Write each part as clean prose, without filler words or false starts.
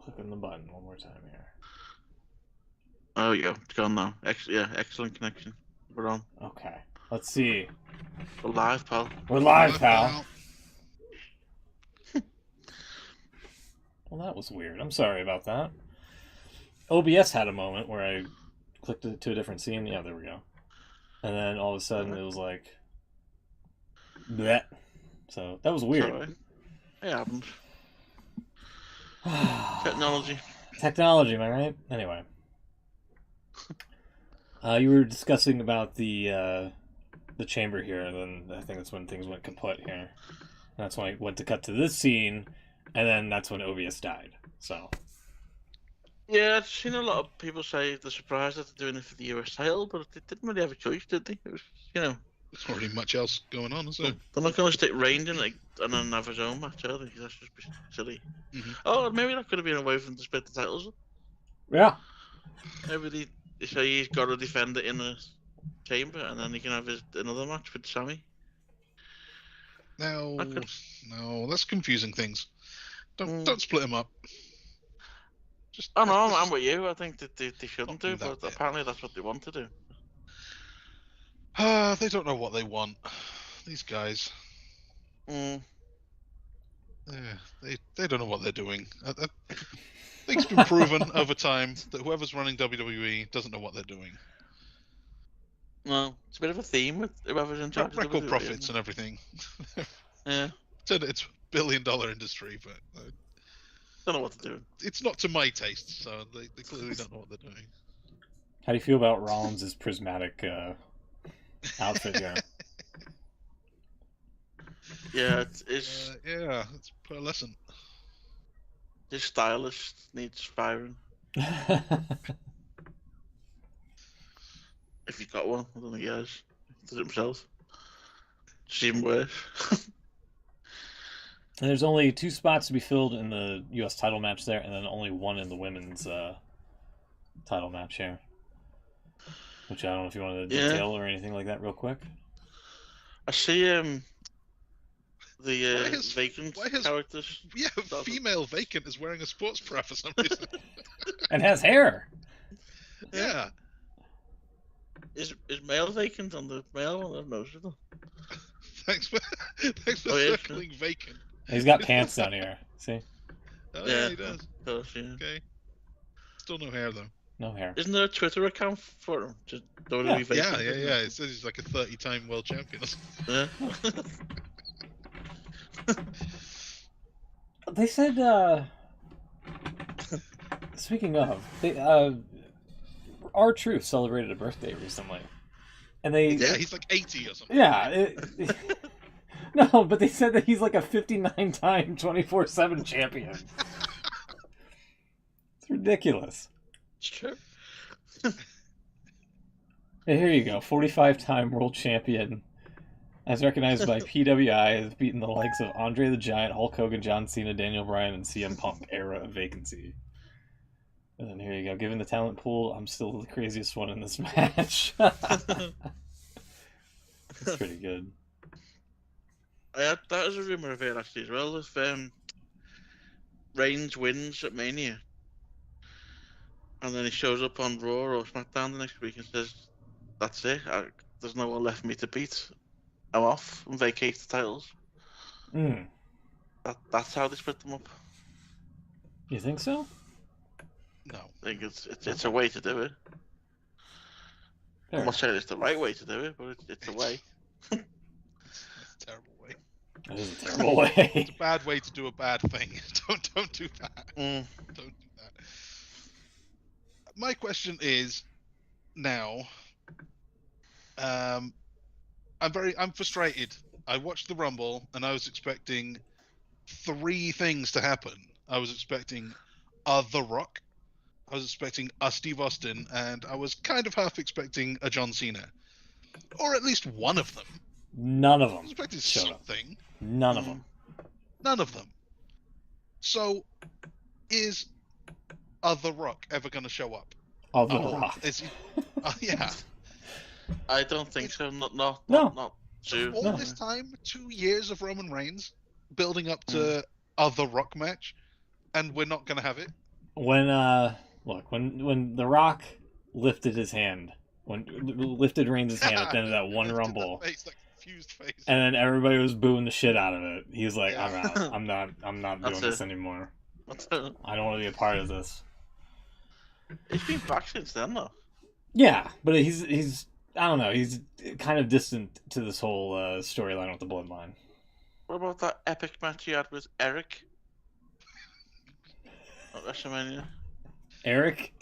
clicking the button one more time here. Oh, yeah, it's gone now. Excellent connection. We're on. Okay. Let's see. We're live, pal. We're live, pal. Well, that was weird. I'm sorry about that. OBS had a moment where I clicked it to a different scene. Yeah, there we go. And then all of a sudden it was like... bleh. So, that was weird. Sorry. It happened. Technology. Technology, am I right? Anyway. You were discussing about the chamber here, and then I think that's when things went kaput here. That's when I went to cut to this scene, and then that's when OBS died. So. Yeah, I've seen a lot of people say they're surprised that they're doing it for the US title, but they didn't really have a choice, did they? It was, There's not really much else going on, is there? They're not going to stick Reigns in and then have his own match, are they? That's just silly. Mm-hmm. Oh, maybe that could have been a way for them to split the titles. Yeah. Maybe they say he's got to defend it in a chamber, and then he can have another match with Sammy. No, that's confusing things. Don't split them up. I'm with you. I think that they shouldn't do, but apparently that's what they want to do. They don't know what they want. These guys. Mm. Yeah, they don't know what they're doing. I think it's been proven over time that whoever's running WWE doesn't know what they're doing. No, it's a bit of a theme with whoever's in charge. Record profits and everything. Yeah. It's a billion-dollar industry, but don't know what they're doing. It's not to my taste, so they clearly don't know what they're doing. How do you feel about Rollins' prismatic outfit here? Yeah, it's pearlescent. This stylist needs firing. If he's got one, I don't think he has. He does it himself. It's even worse. And there's only 2 spots to be filled in the U.S. title match there, and then only 1 in the women's title match here. Which I don't know if you want to detail or anything like that real quick. I see the vacant characters. Yeah, female vacant is wearing a sports bra for some reason. And has hair. Yeah. Is male vacant on the male one? I've noticed it. Thanks for circling vacant. He's got pants down here. See? Oh, yeah, he does. Yeah. Okay. Still no hair, though. No hair. Isn't there a Twitter account for him? Just WWE vacant. Yeah. It says he's like a 30-time world champion. Yeah. They said, speaking of, R-Truth celebrated a birthday recently. And he's like 80 or something. Yeah. No, but they said that he's like a 59-time 24/7 champion. It's ridiculous. It's true. Hey, here you go. 45-time world champion. As recognized by PWI, has beaten the likes of Andre the Giant, Hulk Hogan, John Cena, Daniel Bryan, and CM Punk. Era of vacancy. And then here you go. Given the talent pool, I'm still the craziest one in this match. That's pretty good. That was a rumor of it actually as well. If Reigns wins at Mania, and then he shows up on Raw or SmackDown the next week and says, "That's it. There's no one left for me to beat. I'm off and vacate the titles." That's how they split them up. You think so? No. I think it's a way to do it. Fair. I'm not saying it's the right way to do it, but it's a way. It's a terrible way. That is a terrible way. It's a bad way to do a bad thing. Don't do that. Don't do that. My question is now. I'm frustrated. I watched the Rumble and I was expecting 3 things to happen. I was expecting The Rock. I was expecting a Steve Austin, and I was kind of half expecting a John Cena, or at least one of them. None of them. I was expecting something. None of them. None of them. So, is The Rock ever going to show up? The Rock. Is he? Yeah. I don't think so. Not soon. All this time, 2 years of Roman Reigns building up to The Rock match, and we're not going to have it. when when The Rock lifted his hand, when lifted Reigns' hand at the end of that one Lifted Rumble, that face, that confused face. and then everybody was booing the shit out of it. He's like, Yeah. I'm out. I'm not doing That's this it. anymore. That's it. I don't want to be a part of this. He's been back since then, though. Yeah, but he's I don't know. He's kind of distant to this whole storyline with the Bloodline. What about that epic match he had with Eric at WrestleMania? Eric?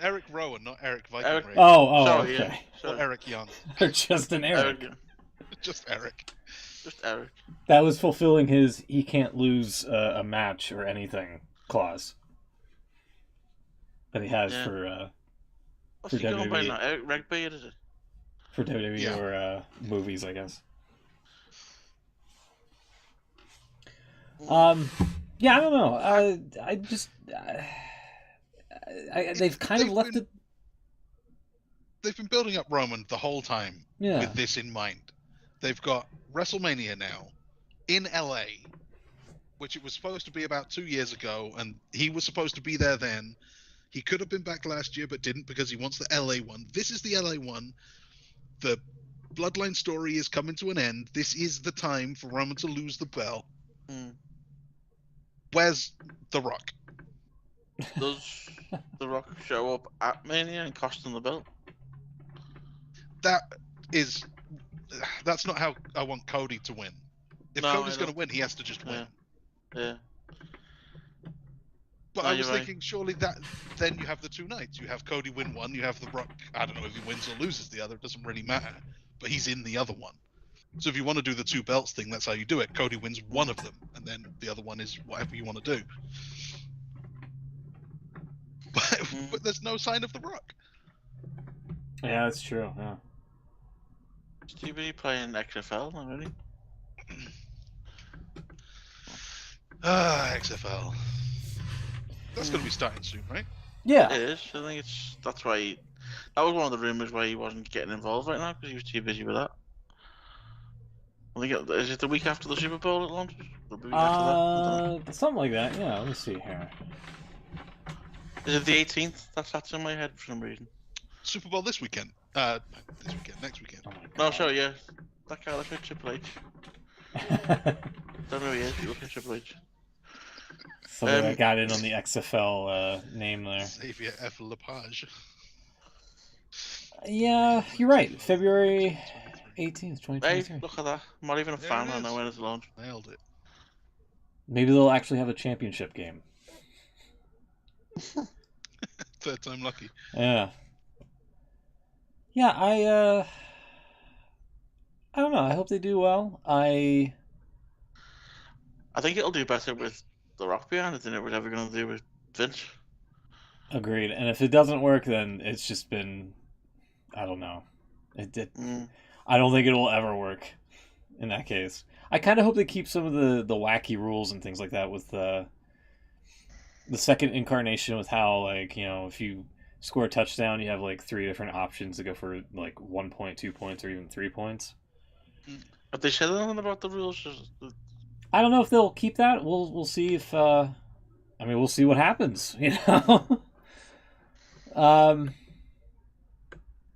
Eric Rowan, not Eric Viking Eric- Raven. Oh, Sorry, okay. yeah. Or Sorry. Eric Young. Just an Eric. Just Eric. Just Eric. That was fulfilling his he can't lose a match or anything clause that he has Yeah. for What's For he going by WWE. now? Eric Regbeard, is it? WWE Yeah. or movies, I guess. Yeah, I don't know. I just they've kind of left it. They've been building up Roman the whole time Yeah. with this in mind. They've got WrestleMania now in LA, which it was supposed to be about 2 years ago, and he was supposed to be there then. He could have been back last year, but didn't because he wants the LA one. This is the LA one. The Bloodline story is coming to an end. This is the time for Roman to lose the belt. Where's The Rock? Does The Rock show up at Mania and cost him the belt? That's not how I want Cody to win. If No, Cody's I going to don't. win, he has to just win. Yeah. But No, I was you're right. thinking, surely that then you have the two nights. You have Cody win one. You have The Rock. I don't know if he wins or loses the other. It doesn't really matter. But he's in the other one. So if you want to do the two belts thing, that's how you do it. Cody wins one of them, and then the other one is whatever you want to do. But there's no sign of The Rock. Yeah, that's true. Yeah. Is TBD playing XFL now, really? XFL. That's going to be starting soon, right? Yeah. It is. I think that's why that was one of the rumors why he wasn't getting involved right now because he was too busy with that. I think is it the week after the Super Bowl it launches? The week after that? I don't know. Something like that. Yeah. Let me see here. Is it the 18th? That's in my head for some reason. Super Bowl this weekend. Next weekend. Oh my No, God. sorry, yeah. That guy looks like Triple H. Don't know who he is, he looks like Triple H. Somebody that got in on the XFL name there. Xavier F. Lepage. Yeah, you're right. February 18th, Hey, 2023. look at that. I'm not even a There fan, it I know is. when it's launched. Nailed it. Maybe they'll actually have a championship game. Third time lucky. Yeah. Yeah, I don't know. I hope they do well. I think it'll do better with The Rock behind it than it was ever going to do with Vince. Agreed. And if it doesn't work, then it's just been, I don't know. I don't think it'll ever work in that case. I kind of hope they keep some of the wacky rules and things like that with the second incarnation with how, like, you know, if you score a touchdown, you have like 3 different options to go for like 1 point, 2 points, or even 3 points. Have they said anything about the rules? I don't know if they'll keep that. We'll see if we'll see what happens, you know.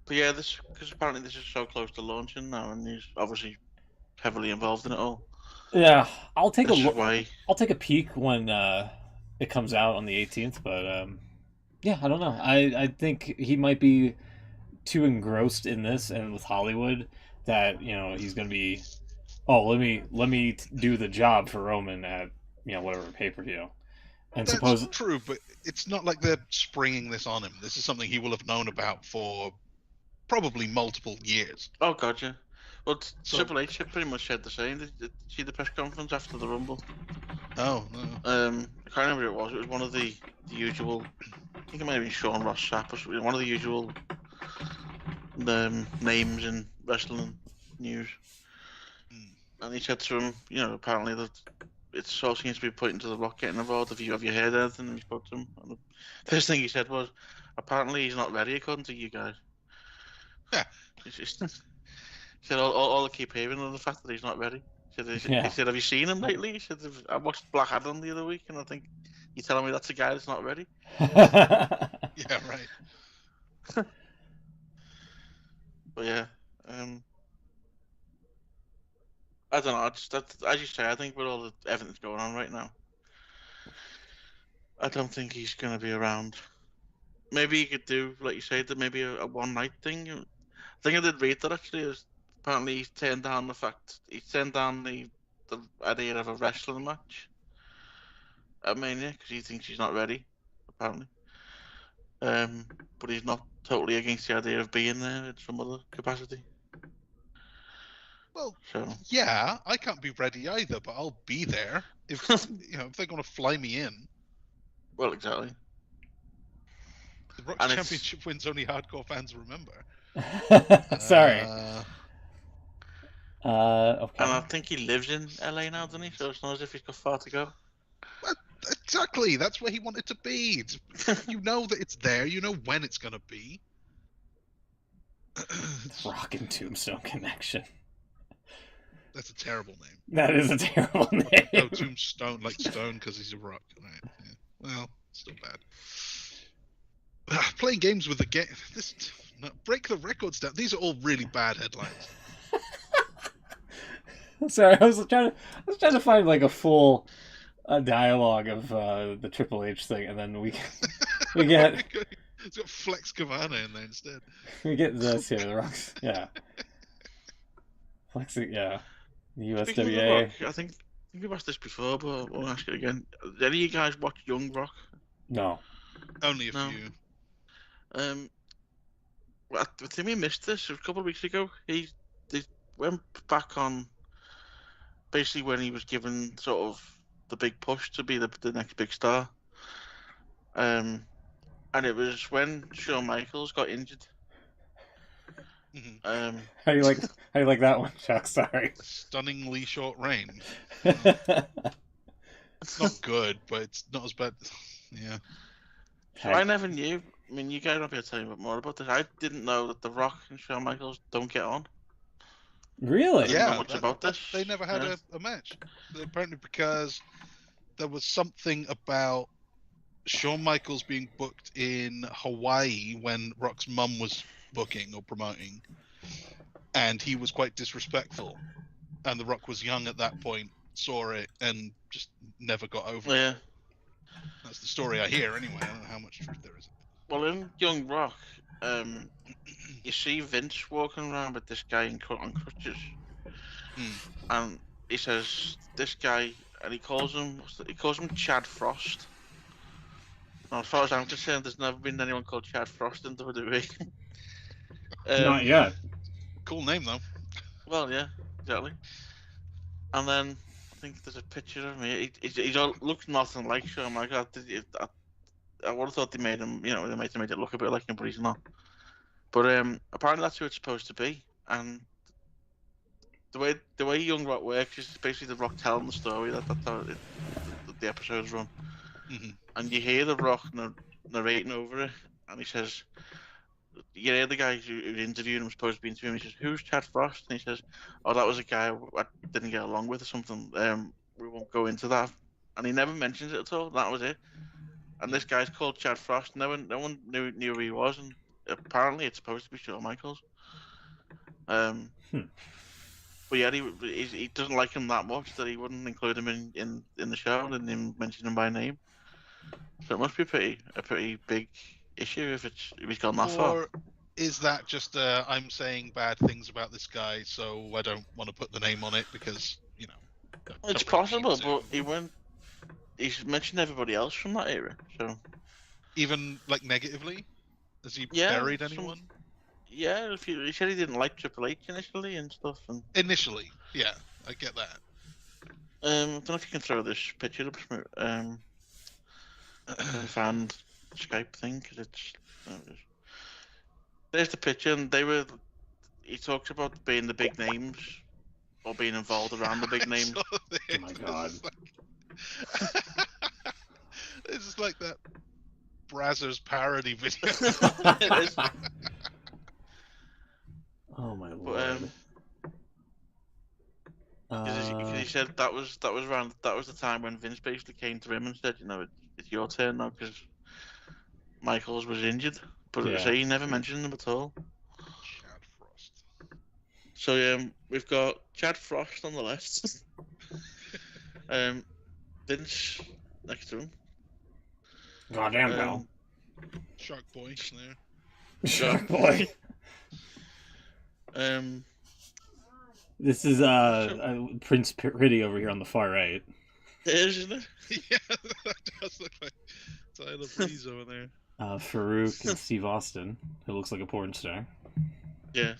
But yeah, because apparently this is so close to launching now, and he's obviously heavily involved in it all. Yeah, I'll take This a is look. why. I'll take a peek when it comes out on the 18th. But yeah, I don't know. I think he might be too engrossed in this and with Hollywood that, you know, he's gonna be. Oh, let me do the job for Roman at, you know, whatever pay-per-view. And That's true, but it's not like they're springing this on him. This is something he will have known about for probably multiple years. Oh, gotcha. Well, So- Triple H pretty much said the same. Did you see the press conference after the Rumble? Oh, no. I can't remember who it was. It was one of the usual. I think it might have been Sean Ross Sapp or something. One of the usual names in wrestling news. And he said to him, you know, apparently that it all seems to be pointing to The Rock getting involved. Have you heard anything? And he spoke to him. And the first thing he said was, apparently he's not ready according to you guys. Yeah. He said all I keep hearing is the fact that he's not ready. He said, have you seen him lately? He said, I watched Black Adam the other week, and I think You telling me that's a guy that's not ready? Yeah, right. But yeah, I don't know. As you say, I think with all everything's going on right now, I don't think he's going to be around. Maybe he could do, like you said, that maybe a one night thing. I think I did read that actually. Apparently, he's turned down the idea of a wrestling match at Mania because he thinks he's not ready. Apparently, but he's not totally against the idea of being there in some other capacity. Well, So yeah, I can't be ready either, but I'll be there if if they're going to fly me in. well, exactly. The Rock's And championship wins only hardcore fans remember. Sorry. Okay. And I think he lives in LA now, doesn't he? So it's not as if he's got far to go. Exactly, that's where he wanted to be. You know that it's there. You know when it's going to be. Rock and Tombstone Connection. That's a terrible name. That is a terrible name. Oh, Tombstone, like stone because he's a rock. Right. Yeah. Well, still bad. Playing games with the game. Break the records down. These are all really bad headlines. Sorry, I was trying to find like a full dialogue of the Triple H thing, and then we get It's got Flex Cabana in there instead. we get this here. The Rock's Flexing, yeah. The USWA. Rock, I think we've asked this before, but we'll ask it again. Did any of you guys watch Young Rock? No. Only a few. I think we missed this a couple of weeks ago. They went back on basically when he was given sort of the big push to be the next big star. And it was when Shawn Michaels got injured. Mm-hmm. How do you like that one, Chuck? Sorry. Stunningly short reign. It's not good, but it's not as bad. Yeah. So I never knew. I mean, you guys might be able to tell me a bit more about this. I didn't know that The Rock and Shawn Michaels don't get on. Really? I didn't know much about this. They never had a match. Apparently because there was something about Shawn Michaels being booked in Hawaii when Rock's mum was booking or promoting, and he was quite disrespectful. And The Rock was young at that point, saw it, and just never got over it. That's the story I hear anyway. I don't know how much truth there is. Well, in Young Rock, you see Vince walking around with this guy on crutches, and he says this guy, and he calls him Chad Frost. Now, as far as I'm concerned, there's never been anyone called Chad Frost in WWE. Not yet. Cool name though. Well, yeah, exactly. And then I think there's a picture of me. He looks nothing like Shawn Michaels. I would have thought they made him, they made it look a bit like him, but he's not. But apparently that's who it's supposed to be. And the way Young Rock works is basically The Rock telling the story. That's how the episodes run. Mm-hmm. And you hear The Rock narrating over it, and he says, you hear the guy who interviewed him, supposed to be interviewing him, he says, "Who's Chad Frost?" And he says, "Oh, that was a guy I didn't get along with or something. We won't go into that." And he never mentions it at all. That was it. And this guy's called Chad Frost. No one knew who he was, and apparently it's supposed to be Shawn Michaels. But yeah, he doesn't like him that much that he wouldn't include him in the show and didn't mention him by name. So it must be a pretty big issue if he's gone that far. Or is that just I'm saying bad things about this guy, so I don't want to put the name on it because it's possible, but he's mentioned everybody else from that era, so even like negatively, has he buried anyone? Yeah, he said he didn't like Triple H initially and stuff. And initially, yeah, I get that. I don't know if you can throw this picture up. Fan Skype thing because there's the picture, and he talks about being the big names or being involved around the big names. Oh my god. It's just like that Brazzers parody video. It is. Oh my lord. Because he said that was the time when Vince basically came to him and said, it's your turn now because Michaels was injured, but Yeah. he never mentioned him at all. Chad Frost. So we've got Chad Frost on the left, Vince next to him. Goddamn now. Shark Boy there. Shark Boy. This is Prince Pretty over here on the far right. It is, isn't it? Yeah, that does look like Tyler Breeze over there. Farouk and Steve Austin, who looks like a porn star. Yeah.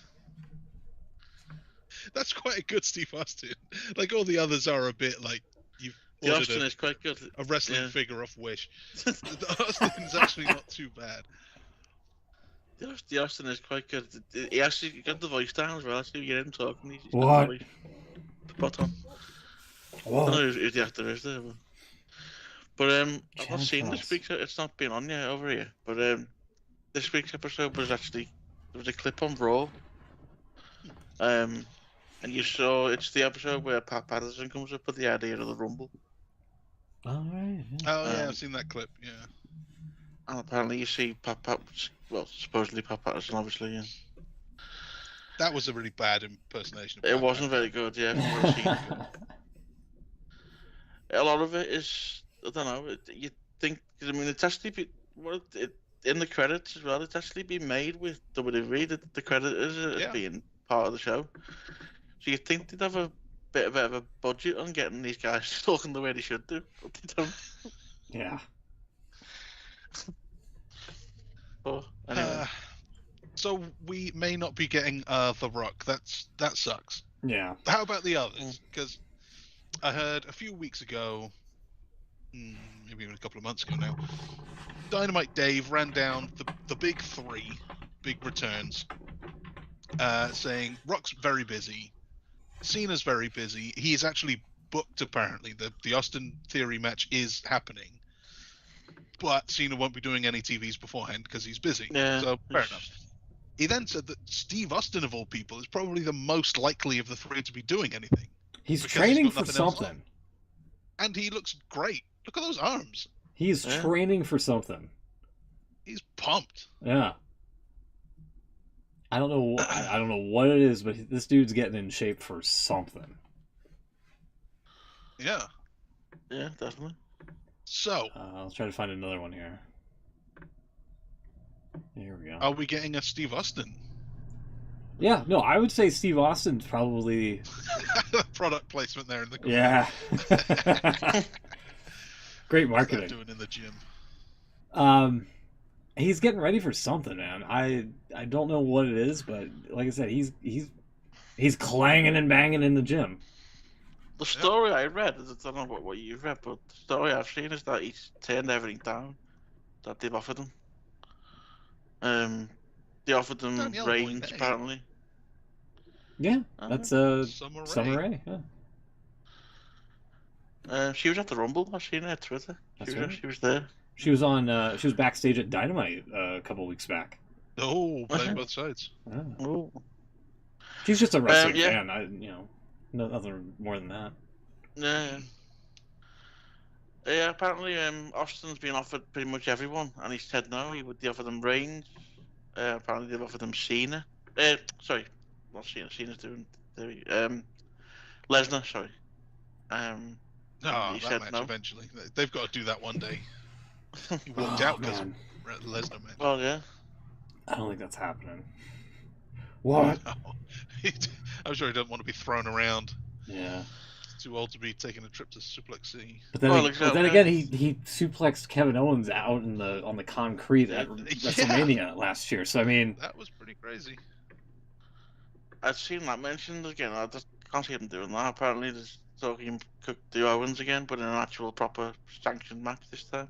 That's quite a good Steve Austin. Like all the others are a bit like you've The Austin is quite good. A wrestling figure off Wish. The Austin's actually not too bad. The Austin is quite good. He actually got the voice down as well. Actually, you hear him talking. He's What? Spot on. Whoa. I don't know who the actor is there, but I've not seen Frost. this week's. It's not been on yet over here. But this week's episode was actually there was a clip on Raw. And you saw it's the episode where Pat Patterson comes up with the idea of the Rumble. All right. Oh yeah, I've seen that clip. Yeah. And apparently you see supposedly Pat Patterson, obviously. Yeah. That was a really bad impersonation. It wasn't very good, yeah. From what I've seen. A lot of it is, I don't know. You think? Cause, I mean, it's actually in the credits as well. It's actually been made with WWE. The credit is being part of the show. So you think they'd have a bit of a budget on getting these guys talking the way they should do, but they don't. Yeah. But anyway. So we may not be getting The Rock. That sucks. Yeah. How about the others? Because I heard a few weeks ago, maybe even a couple of months ago now, Dynamite Dave ran down the big three, big returns, saying Rock's very busy, Cena's very busy. He is actually booked apparently. The Austin Theory match is happening, but Cena won't be doing any TVs beforehand because he's busy. Yeah. So fair enough. He then said that Steve Austin, of all people, is probably the most likely of the three to be doing anything. He's because training he's got for nothing else something. on. And he looks great. Look at those arms. He's training for something. He's pumped. Yeah. I don't know what it is, but this dude's getting in shape for something. Yeah. Yeah, definitely. So, I'll try to find another one here. Here we go. are we getting a Steve Austin? Yeah, no, I would say Steve Austin's probably Product placement there in the corner. Yeah. Great What's that marketing. doing in the gym? He's getting ready for something, man. I don't know what it is, but like I said, he's clanging and banging in the gym. The story I read, I don't know what you've read, but the story I've seen is that he's turned everything down that they've offered him. They offered him Danielle Reigns, Boyd, hey. apparently. Yeah, that's Summer Rae. Yeah. She was at the Rumble. I've seen her at Twitter. She was there. She was on. She was backstage at Dynamite a couple weeks back. Oh, playing both sides. Yeah. Oh. She's just a wrestling yeah. fan. Nothing more than that. Yeah. Yeah, apparently Austin's been offered pretty much everyone, and he said no. They offered him Reigns. Apparently they've offered him Cena. Sorry, not Cena. Cena's doing Lesnar. Sorry. No, he that said match no. eventually. They've got to do that one day. He walked out because man. Lesnar match. Well, yeah. I don't think that's happening. What? I'm sure he doesn't want to be thrown around. Yeah. He's too old to be taking a trip to Suplex City. But then, Well, again, he suplexed Kevin Owens out on the concrete at WrestleMania last year. So I mean, that was pretty crazy. I've seen that mentioned again. I just can't see him doing that. Apparently, there's talking cook the Owens again, but in an actual proper sanctioned match this time.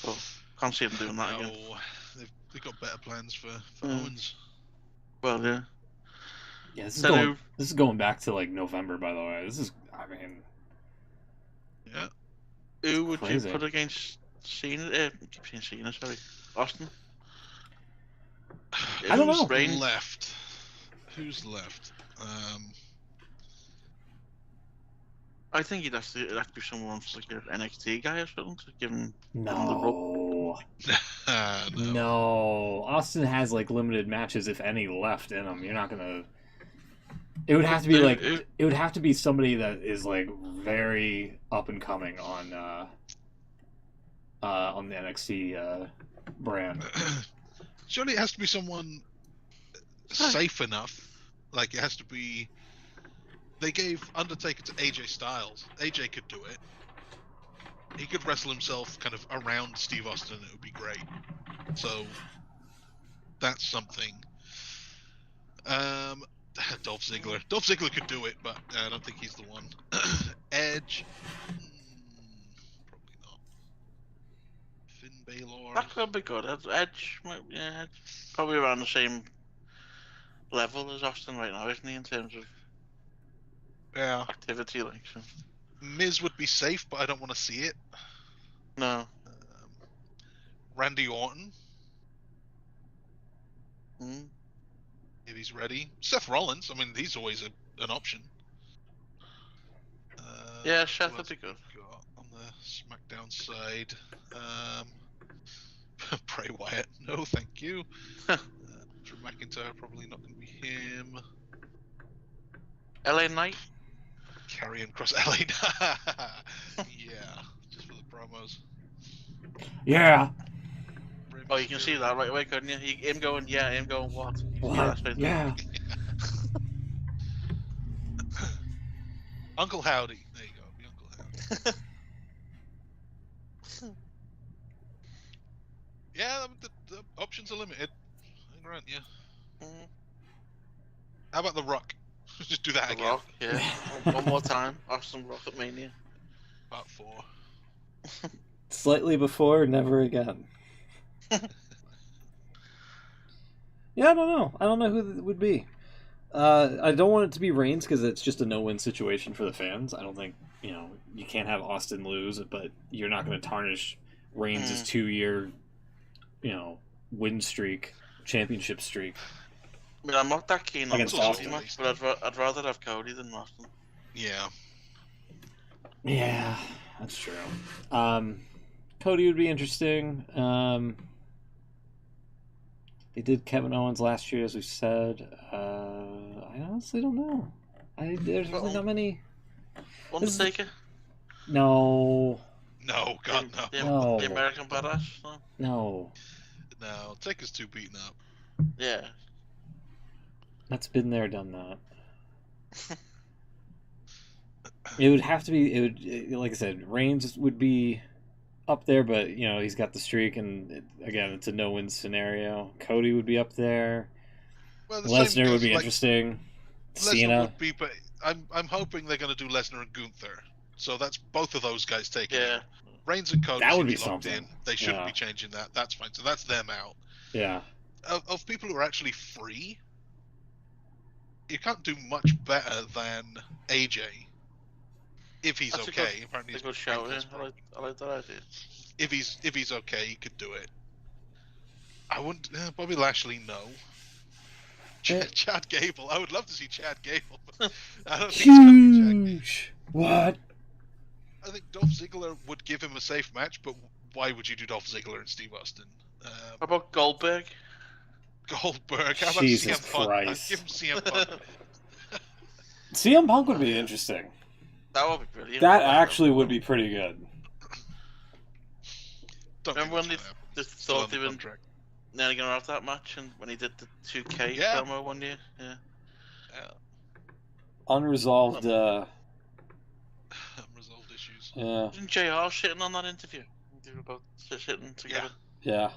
So can't see him doing that again. They've got better plans for Owens. Well, yeah. Yeah, this is going back to like November, by the way. Yeah. Who would crazy. you put against Cena? I keep saying Cena, sorry. Austin? I don't know. Who's left? I think it'd have to be someone for like an NXT guy or something to give him the role. No. No. No. Austin has like limited matches, if any, left in him. You're not gonna. It would have to be like it would have to be somebody that is like very up and coming on the NXT brand. Surely it has to be someone safe enough. Like, it has to be. They gave Undertaker to AJ Styles. AJ could do it. He could wrestle himself kind of around Steve Austin. It would be great. So that's something. Dolph Ziggler. Dolph Ziggler could do it, but I don't think he's the one. Edge. Probably not. Finn Balor. That could be good. Edge, yeah, probably around the same level as Austin right now, isn't he, in terms of activity? Like, so. Miz would be safe, but I don't want to see it. No. Randy Orton. Mm. If he's ready. Seth Rollins. I mean, he's always an option. Yeah, Seth would be good. On the SmackDown side, Bray Wyatt. No, thank you. Drew McIntyre, probably not going to be him. LA Knight. Karrion Kross. LA. Yeah, just for the promos. Yeah. Oh, you can see that right away, couldn't you? Him going, yeah, him going, what? What? Yeah. Uncle Howdy. There you go. Be Uncle Howdy. Yeah, the options are limited. I grant you. Mm. How about The Rock? Just do that The again. Rock, yeah. One more time. Austin Rock at Mania. Part 4. Slightly before, never again. Yeah, I don't know. I don't know who it would be. I don't want it to be Reigns because it's just a no-win situation for the fans. I don't think, you can't have Austin lose, but you're not going to tarnish Reigns' 2-year, win streak, championship streak. I mean, I'm not that keen on Against the Cody Austin. match, but I'd rather have Cody than Austin. Yeah. Yeah, that's true. Cody would be interesting. They did Kevin Owens last year, as we said. I honestly don't know. There's really not many. Undertaker? No. No, God, no. No. The American Badass? No. No, Taker's too beaten up. Yeah. That's been there, done that. It would have to be. Like I said, Reigns would be up there, but he's got the streak, and again, it's a no-win scenario. Cody would be up there. Well, Lesnar would be interesting. Lesnar Cena would be, but I'm hoping they're going to do Lesnar and Gunther. So that's both of those guys taking. Yeah. It. Reigns and Cody that should would be locked something. in. They shouldn't be changing that. That's fine. So that's them out. Yeah. Of people who are actually free, you can't do much better than AJ. If he's That's okay. Apparently, a good shout. Yeah. I like that idea. If he's okay, he could do it. I wouldn't. Bobby Lashley, no. Chad Gable. I would love to see Chad Gable, but I don't think it's going to be Chad Gable. What? I think Dolph Ziggler would give him a safe match, but why would you do Dolph Ziggler and Steve Austin? How about Goldberg? Goldberg. How about Jesus CM Punk? Christ. Give him CM Punk. CM Punk would be interesting. That would be brilliant. That actually would be pretty good. Remember when they thought they were nearly going to have that match, and when he did the 2K promo one year? Yeah. Unresolved Unresolved issues. Yeah. Wasn't JR shitting on that interview? They were both sitting together. Yeah.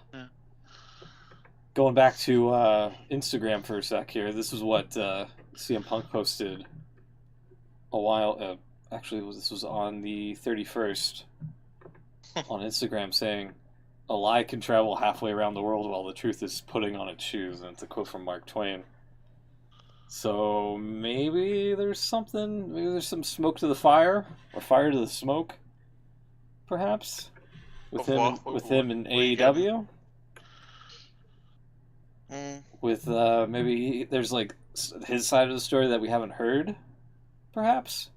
Going back to Instagram for a sec here. This is what CM Punk posted a while. Actually, this was on the 31st on Instagram, saying, "A lie can travel halfway around the world while the truth is putting on its shoes." And it's a quote from Mark Twain. So maybe there's something. Maybe there's some smoke to the fire, or fire to the smoke, perhaps, with him in AEW. With maybe there's like his side of the story that we haven't heard, perhaps.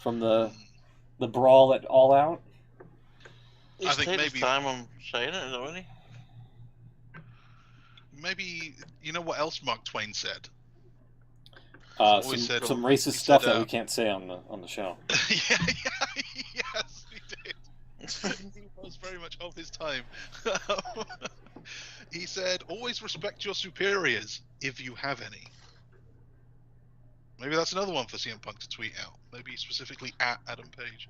from the brawl at All Out. He's taking his time on saying it, isn't he? Maybe, you know what else Mark Twain said? Some racist stuff that we can't say on the show. Yes, he did. He was very much of his time. He said, always respect your superiors, if you have any. Maybe that's another one for CM Punk to tweet out. Maybe specifically at Adam Page.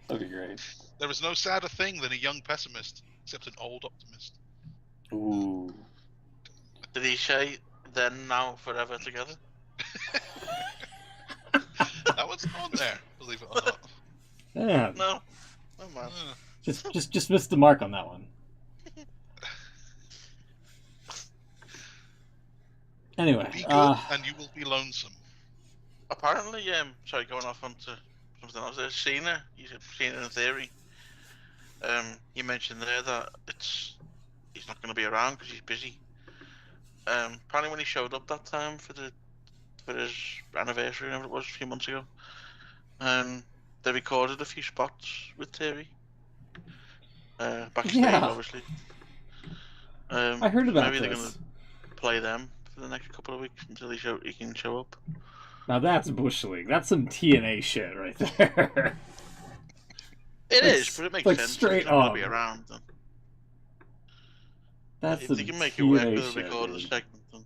That'd be great. There is no sadder thing than a young pessimist, except an old optimist. Ooh. Did he say then, now, forever together? That was on there, believe it or not. Yeah. No. Oh man. Just missed the mark on that one. Anyway, be good and you will be lonesome. Apparently, sorry, going off onto something else. Cena, you said Cena in theory. You mentioned there that he's not going to be around because he's busy. Apparently, when he showed up that time for his anniversary, whatever it was, a few months ago, they recorded a few spots with Theory. Backstage, obviously. I heard about maybe this. They're going to play them for the next couple of weeks until he can show up. Now that's Bush League. That's some TNA shit right there. It is, but it makes sense. Straight He's not going to be around. Then. That's if they can make it work with a recorded segment. Then.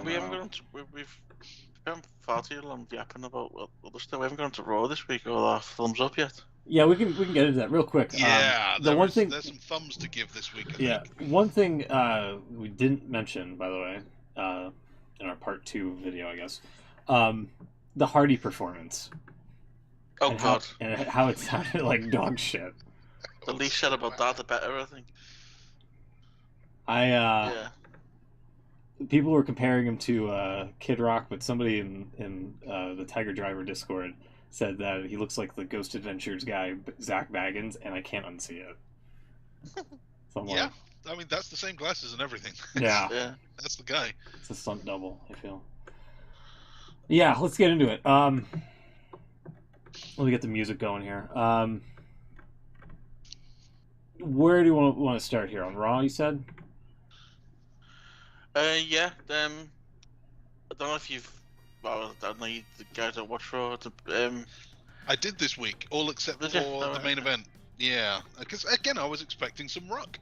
We haven't gone to. We've spent far too long yapping about other stuff. We haven't gone to Raw this week or our thumbs up yet. Yeah, we can get into that real quick. Yeah, there's some thumbs to give this week. I think. One thing we didn't mention, by the way, in our part 2 video, I guess, the Hardy performance. Oh God! And how it sounded like dog shit. The least said about that, the better, I think. Yeah. People were comparing him to Kid Rock, but somebody in the Tiger Driver Discord said that he looks like the Ghost Adventures guy, Zach Baggins, and I can't unsee it. Yeah, I mean, that's the same glasses and everything. Yeah. That's the guy. It's a stunt double, I feel. Yeah, let's get into it. Let me get the music going here. Where do you want to start here? On Raw, you said? Yeah. I don't know if you've. Well, I don't know the guys that watch Raw. I did this week, all except for the main event. Yeah, because again, I was expecting some Rock.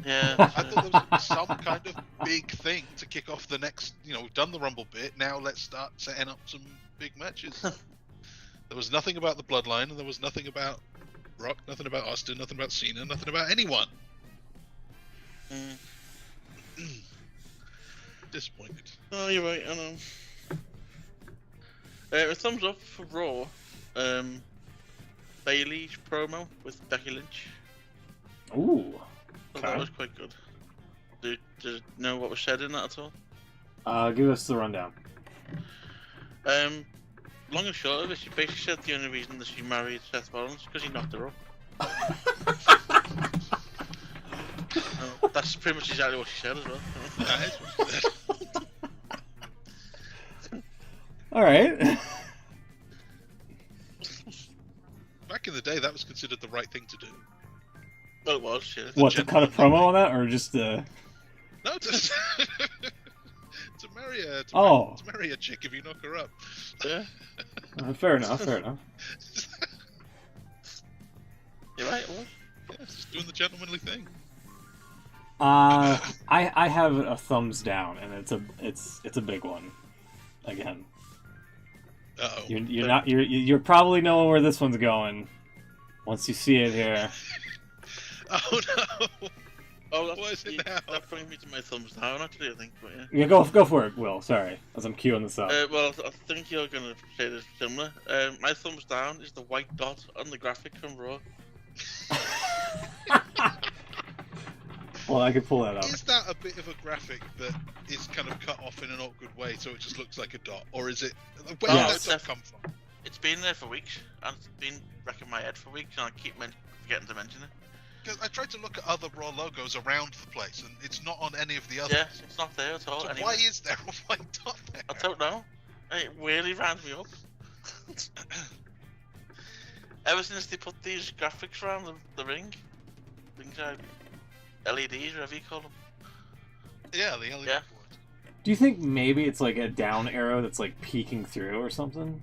Yeah. I thought there was some kind of big thing to kick off the next. We've done the Rumble bit. Now let's start setting up some big matches. There was nothing about the Bloodline, and there was nothing about Rock, nothing about Austin, nothing about Cena, nothing about anyone. Disappointed. Oh, you're right. I know. A thumbs up for Raw. Bayley's promo with Becky Lynch. Ooh. Okay. That was quite good. Did you know what was said in that at all? Give us the rundown. Long and short of it, she basically said the only reason that she married Seth Rollins is because he knocked her up. That's pretty much exactly what she said as well. That is what she said. All right. Back in the day, that was considered the right thing to do. Well, it was, yeah. What, to cut a promo on that, or just No, just to marry a chick if you knock her up. Yeah. Fair enough. You're right, it was. Yeah, just doing the gentlemanly thing. I have a thumbs down, and it's a big one. Again. Uh-oh. You're probably knowing where this one's going once you see it here. Oh no! Oh, what is it now? That brings me to my thumbs down, actually, I think. But yeah, go for it, Will. Sorry, as I'm queuing this up. Well, I think you're going to say this similar. My thumbs down is the white dot on the graphic from Raw. Well, I could pull that up. Is that a bit of a graphic that is kind of cut off in an awkward way, so it just looks like a dot, or is it? Where did that come from? It's been there for weeks, and it's been wrecking my head for weeks, and I keep forgetting to mention it. 'Cause I tried to look at other Raw logos around the place, and it's not on any of the others. Yeah, it's not there at all. So anyway. why is there a white dot there? I don't know. It really rounds me up. Ever since they put these graphics around the ring, ringside LEDs, whatever you call them. Yeah, the LED Yeah. board. Do you think maybe it's like a down arrow that's like peeking through or something?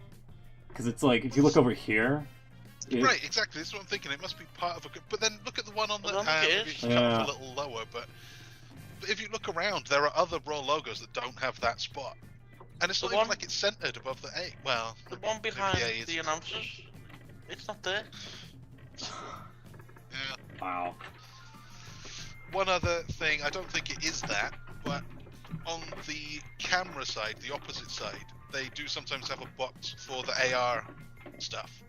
Because it's like, if you look over here... Right, exactly. That's what I'm thinking. It must be part of a... But then look at the one on the... I don't think it is. Cut Yeah. off a little lower, but if you look around, there are other Raw logos that don't have that spot. And it's The not even one- like it's centered above the A. Well, The one maybe behind A is- the announcers, it's not there. Yeah. Wow. One other thing, I don't think it is that, but on the camera side, the opposite side, they do sometimes have a box for the AR stuff.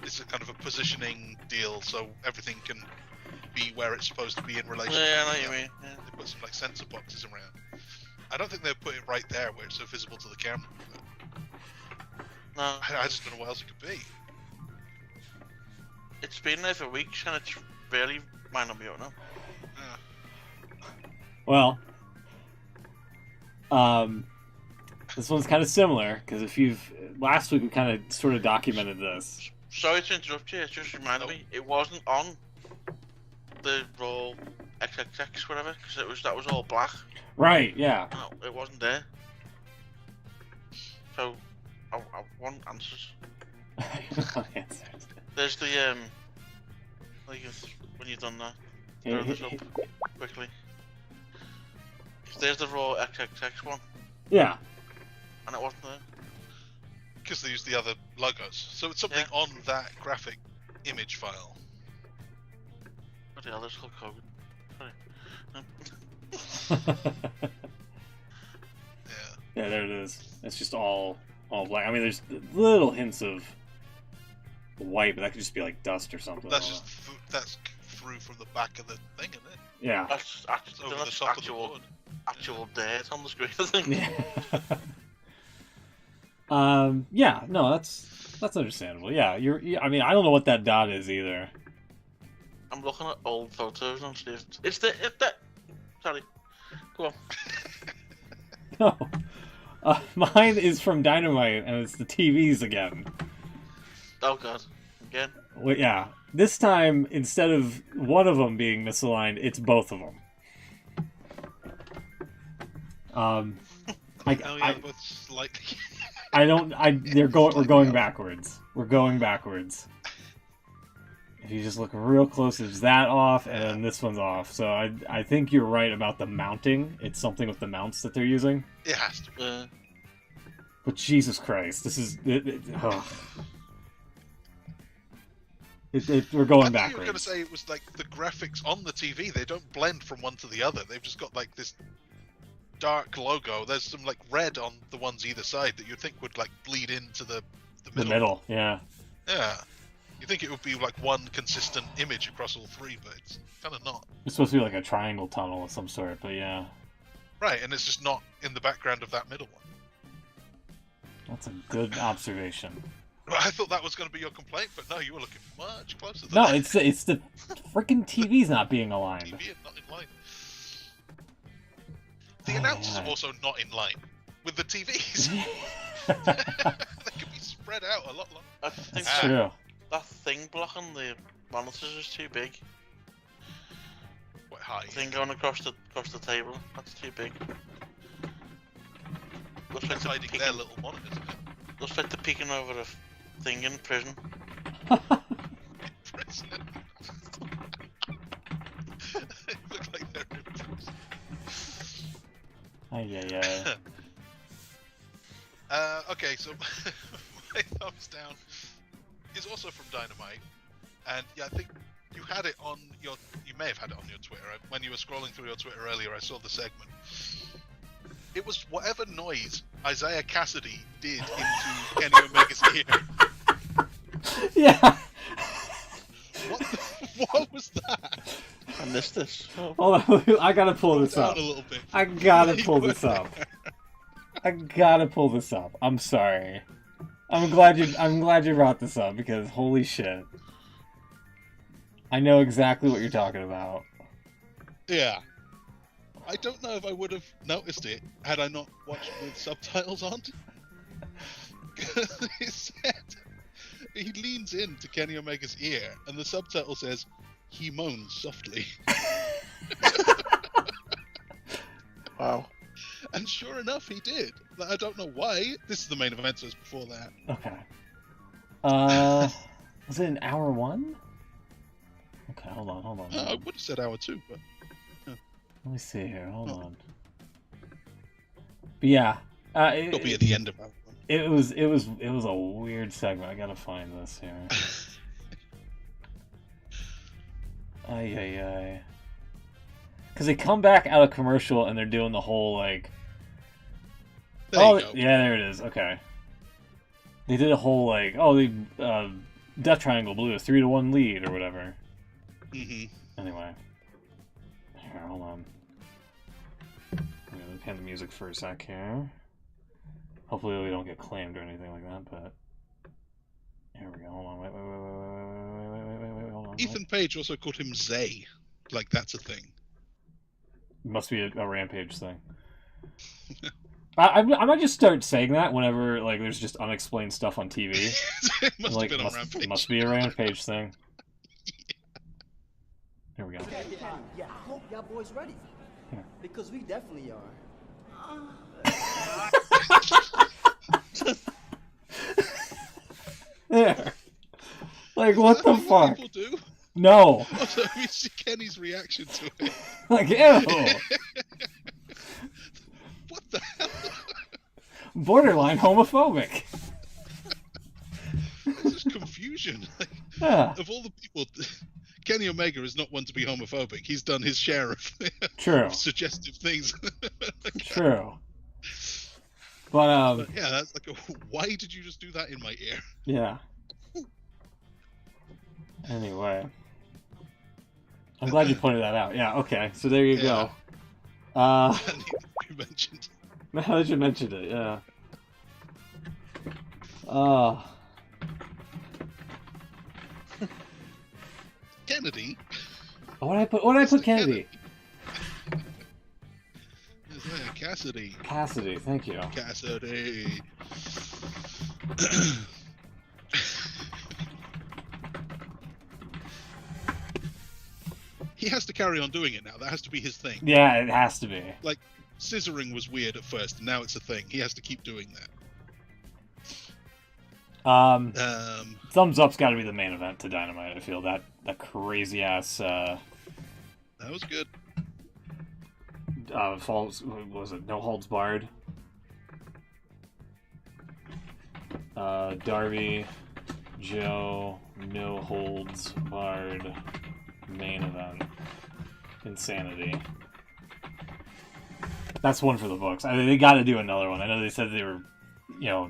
It's a kind of a positioning deal, so everything can be where it's supposed to be in relation. Yeah, I to know the what you other. mean. Yeah. They put some like sensor boxes around. I don't think they'll put it right there where it's so visible to the camera. But No, I just don't know what else it could be. it's been there for weeks and it's barely might not be out now. Well, this one's kind of similar, because if you've... Last week we kind of sort of documented this. Sorry to interrupt you, it just reminded me, it wasn't on the Raw XXX, whatever, because that was all black. Right, yeah. No, it wasn't there. So, I want answers. There's the, like when you've done that, throw this up quickly. There's the Raw XXX one, Yeah. and it wasn't there. Because they use the other logos. So it's something on that graphic image file. What the hell, there's Hulk Hogan. Yeah. Yeah, there it is. It's just all black. I mean, there's little hints of white, but that could just be like dust or something. That's just that's through from the back of the thing, isn't it? Yeah. That's actually Over the that's top of the board. actual dirt on the screen, I think. Yeah, no, that's understandable. Yeah, I mean, I don't know what that dot is either. I'm looking at old photos and stuff. It's that. Sorry. Go on. No. Mine is from Dynamite, and it's the TVs again. Oh god. Again. Well, yeah. This time, instead of one of them being misaligned, it's both of them. They're both slightly. We're going backwards. We're going backwards. If you just look real close, it's that off, and then this one's off. So I think you're right about the mounting. It's something with the mounts that they're using. It has to be. But Jesus Christ, this is... we're going I thought you were backwards. going to say it was like the graphics on the TV. They don't blend from one to the other. They've just got like this dark logo. There's some like red on the ones either side that you'd think would like bleed into the The middle. middle, yeah. Yeah. You think it would be like one consistent image across all three, but it's kind of not. It's supposed to be like a triangle tunnel of some sort, but yeah. Right, and it's just not in the background of that middle one. That's a good observation. I thought that was going to be your complaint, but no, you were looking much closer than No, that. it's the freaking TV's not being aligned. TV and not in line. The announcers are also not in line with the TVs. They could be spread out a lot longer. I think That's true. that thing blocking the monitors is too big. Quite high. The thing going across the table, that's too big. Looks like That's they're hiding peeking, their little monitors. Isn't it? looks like they're peeking over a thing in prison. Prison. It looks like they're in prison. Ay. Okay, so my thumbs down is also from Dynamite, and yeah, I think you had it on your. You may have had it on your Twitter when you were scrolling through your Twitter earlier. I saw the segment. It was whatever noise Isaiah Cassidy did into Kenny Omega's ear. Yeah. What was that? I missed this. Oh. Hold on, I gotta pull this Down up. a little bit. I gotta pull this up. I gotta pull this up. I'm sorry. I'm glad you brought this up because holy shit. I know exactly what you're talking about. Yeah. I don't know if I would have noticed it had I not watched with subtitles on. He said, he leans into Kenny Omega's ear, and the subtitle says, "He moans softly." Wow. And sure enough, he did. I don't know why. This is the main event, so it's before that. Okay. Was it an hour one? Okay, hold on. I would have said hour 2, but Let me see here. Hold on. But yeah, it'll be at the end of hour 1. it was a weird segment. I gotta find this here. Ay. Because they come back out of commercial and they're doing the whole like. There you go. Yeah, there it is. Okay. They did a whole like, Death Triangle blew a 3-1 lead or whatever. Mm-hmm. Anyway, here, hold on. I'm gonna pan the music for a sec here. Hopefully we don't get claimed or anything like that, but here we go. Hold on, wait, hold on. Ethan Page also called him Zay, like that's a thing. Must be a Rampage thing. I might just start saying that whenever like there's just unexplained stuff on TV. It must Like, have been on Rampage. must be a Rampage thing. Here we go. Yeah, I hope y'all boys ready. Yeah. Because we definitely are. There. Like, what the Is that what fuck? people do? No. Also, you see Kenny's reaction to it. Like, ew. What the hell? Borderline homophobic. It's just confusion. Like, Yeah. of all the people, Kenny Omega is not one to be homophobic. He's done his share of True. suggestive things. True. But yeah, that's like, why did you just do that in my ear? yeah. Anyway. I'm glad you pointed that out. Yeah, okay. So there you go. You mentioned. Now that you mentioned it, yeah. Kennedy. What did I put Kennedy? Is that Cassidy? Cassidy, thank you. Cassidy. He has to carry on doing it now. That has to be his thing. Yeah, it has to be. Like, scissoring was weird at first, and now it's a thing. He has to keep doing that. Thumbs up's got to be the main event to Dynamite. I feel that crazy ass. That was good. Falls. What was it? No holds barred. Darby, Joe, no holds barred. Main event. Insanity. That's one for the books. I mean, they got to do another one. I know they said they were,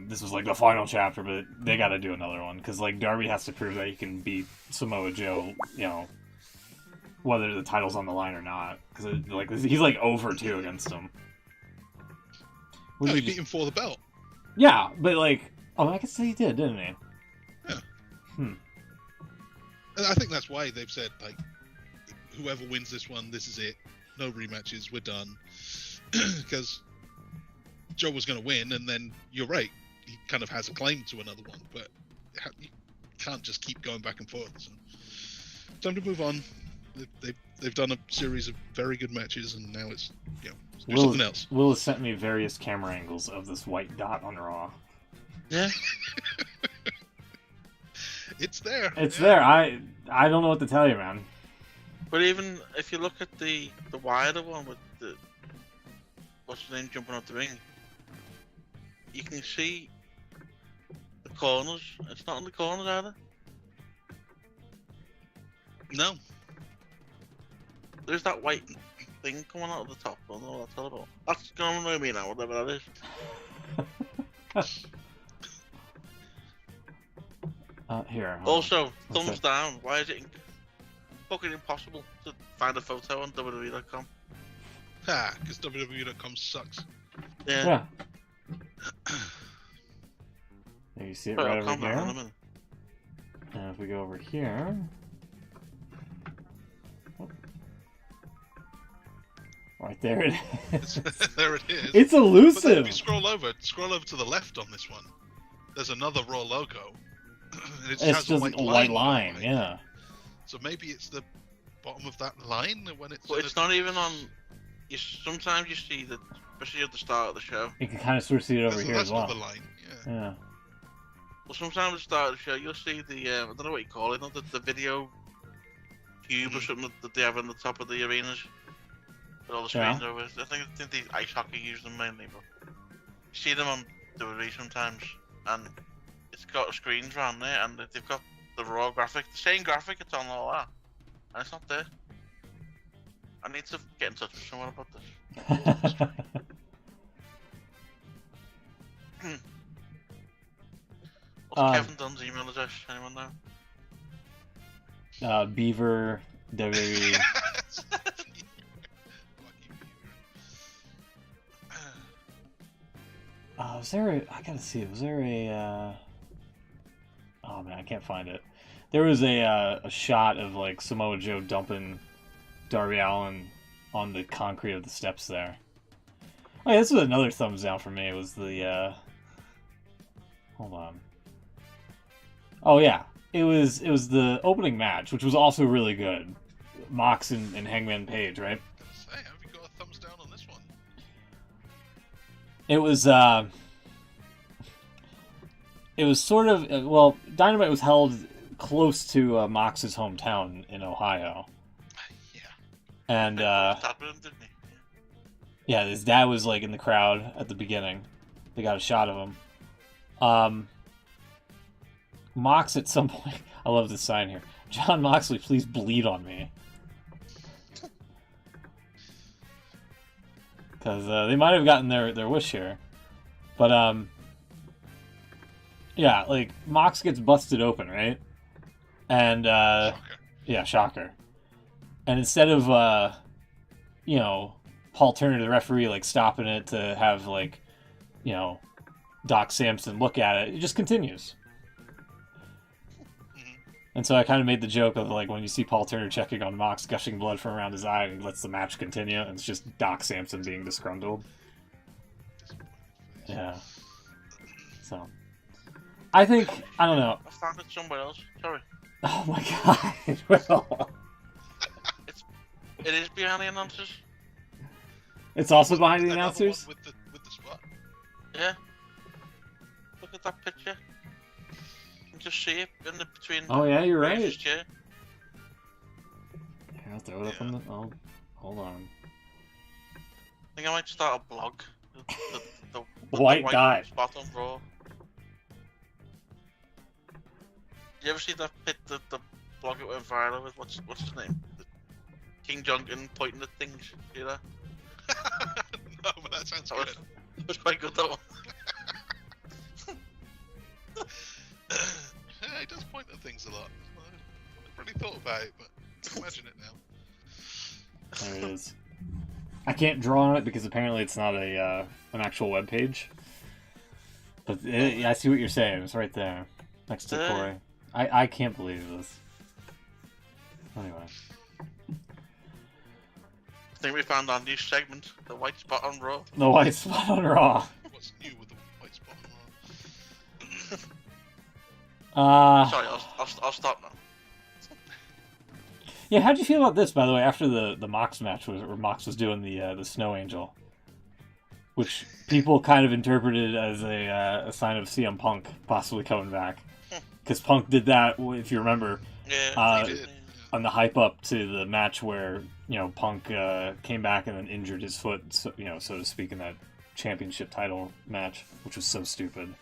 this was like the final chapter, but they got to do another one because like Darby has to prove that he can beat Samoa Joe, whether the title's on the line or not. Because like he's like over 2 against him. No, he beat him for the belt. Yeah, but like, I guess he did, didn't he? Yeah. And I think that's why they've said like, whoever wins this one, this is it. No rematches. We're done. Because Joe was going to win, and then you're right. He kind of has a claim to another one, but you can't just keep going back and forth. So, time to move on. They've done a series of very good matches, and now it's let's do something else. Will has sent me various camera angles of this white dot on Raw. Yeah. It's there. It's there. I don't know what to tell you, man. But even if you look at the wider one with the what's his name jumping off the ring, you can see the corners. It's not in the corners either. No. There's that white thing coming out of the top. I don't know what that's all about. That's gonna annoy me now, whatever that is. Here. Also, What's thumbs that? down. Why is it fucking impossible to find a photo on WWE.com? Because WWE.com sucks. Yeah. There you see it But right I'll over comment on here. a minute. And if we go over here, right there it It's, is. there it is. It's But then elusive. if you scroll over to the left on this one, there's another Raw logo. And it just It's has just a white line, behind it. yeah. So maybe it's the bottom of that line when it's. But it's not even on. Sometimes you see that, especially at the start of the show. You can kind of sort of see it over here that's as well. another line. Yeah. Yeah. Well, sometimes at the start of the show, you'll see the I don't know what you call it, not the video cube or something that they have on the top of the arenas. With all the Yeah. screens over. I think the ice hockey use them mainly, but you see them on WWE sometimes, and it's got screens around there, and they've got the raw graphic, the same graphic. It's on all that, and it's not there. I need to get in touch with someone about this. What's Kevin Dunn's email address? Anyone know? Beaver WWE. Was there a? I gotta see. Was there a? Oh man, I can't find it. There was a shot of like Samoa Joe dumping Darby Allin on the concrete of the steps there. Oh yeah, this was another thumbs down for me. It was the. Hold on. Oh yeah, it was the opening match, which was also really good. Mox and Hangman Page, right? Say, have you got a thumbs down on this one? It was sort of well, Dynamite was held close to Mox's hometown in Ohio. Yeah. And Didn't he? yeah, his dad was like in the crowd at the beginning. They got a shot of him. Mox at some point. I love this sign here. John Moxley, please bleed on me. Because they might have gotten their wish here. But, yeah, like, Mox gets busted open, right? And, Shocker. yeah, shocker. And instead of, you know, Paul Turner, the referee, like, stopping it to have, like, you know, Doc Samson look at it, it just continues. And so I kind of made the joke of, like, when you see Paul Turner checking on Mox, gushing blood from around his eye, and he lets the match continue, and it's just Doc Samson being disgruntled. Yeah. So. I think, I don't know. I found it somewhere else. Sorry. Oh my god, Will. It is behind the announcers. It's also behind the Another announcers? one with the spot. Yeah. Look at that picture. You can just see it in the between. Oh yeah, you're right. Page's chair. Here, I'll throw it up on the... Oh, hold on. I think I might start a blog. The White dye. Spot on Raw. Did you ever see that bit, the blog that went viral with what's his name? King Junkin pointing at things. You know? No, but that sounds That good. It was quite good, that one. Yeah, he does point at things a lot. I never really thought about it, but I can imagine it now. There it is. I can't draw on it because apparently it's not a an actual web page. But I see what you're saying. It's right there, next to Corey. I can't believe this. Anyway. I think we found our new segment, the white spot on Raw. The white spot on Raw. What's new with the white spot on Raw? Sorry, I'll stop now. Yeah, how'd you feel about this, by the way, after the Mox match, where Mox was doing the Snow Angel? Which people kind of interpreted as a sign of CM Punk possibly coming back. Because Punk did that, if you remember, Yeah, he did. on the hype up to the match where, you know, Punk came back and then injured his foot, so, you know, so to speak, in that championship title match, which was so stupid.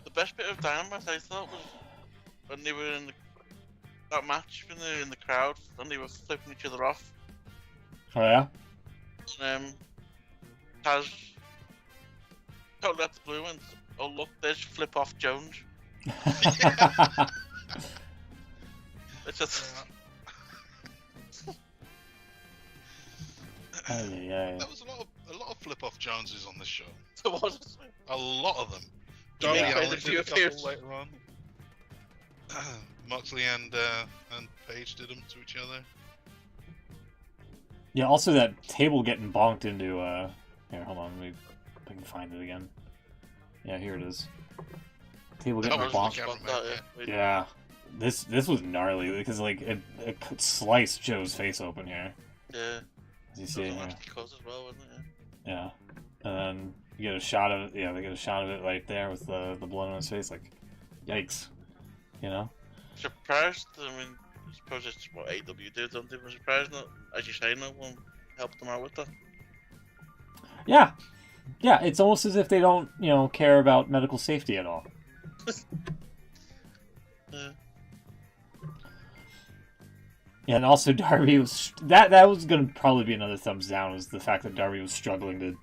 The best bit of Dynamite I thought was when they were in that match, when they were in the crowd, and they were flipping each other off. Oh, yeah? Taz totally out the blue and, oh look, there's Flip Off Jones. It's just... There was a lot of flip off Joneses on this show. There was. A lot of them. Yeah. Darby Yeah. Allin The did few a couple appears. later on. Moxley and Page did them to each other. Yeah, also that table getting bonked into, here, hold on, let me, if I can find it again. Yeah, here it is. Table getting Oh, was bonked. the cameraman, yeah. Yeah. This was gnarly, because, like, it sliced Joe's face open here. Yeah. As you see It was a here. nasty cut as well, wasn't it? Yeah. And then you get a shot of it, yeah, they get a shot of it right there with the blood on his face, like, yikes. You know? Surprised, I mean, I suppose it's what AW did, don't they? I'm surprised not, as you say, no one helped them out with that. Yeah. Yeah, it's almost as if they don't, care about medical safety at all. Yeah. Yeah, and also Darby was that was gonna probably be another thumbs down, was the fact that Darby was struggling to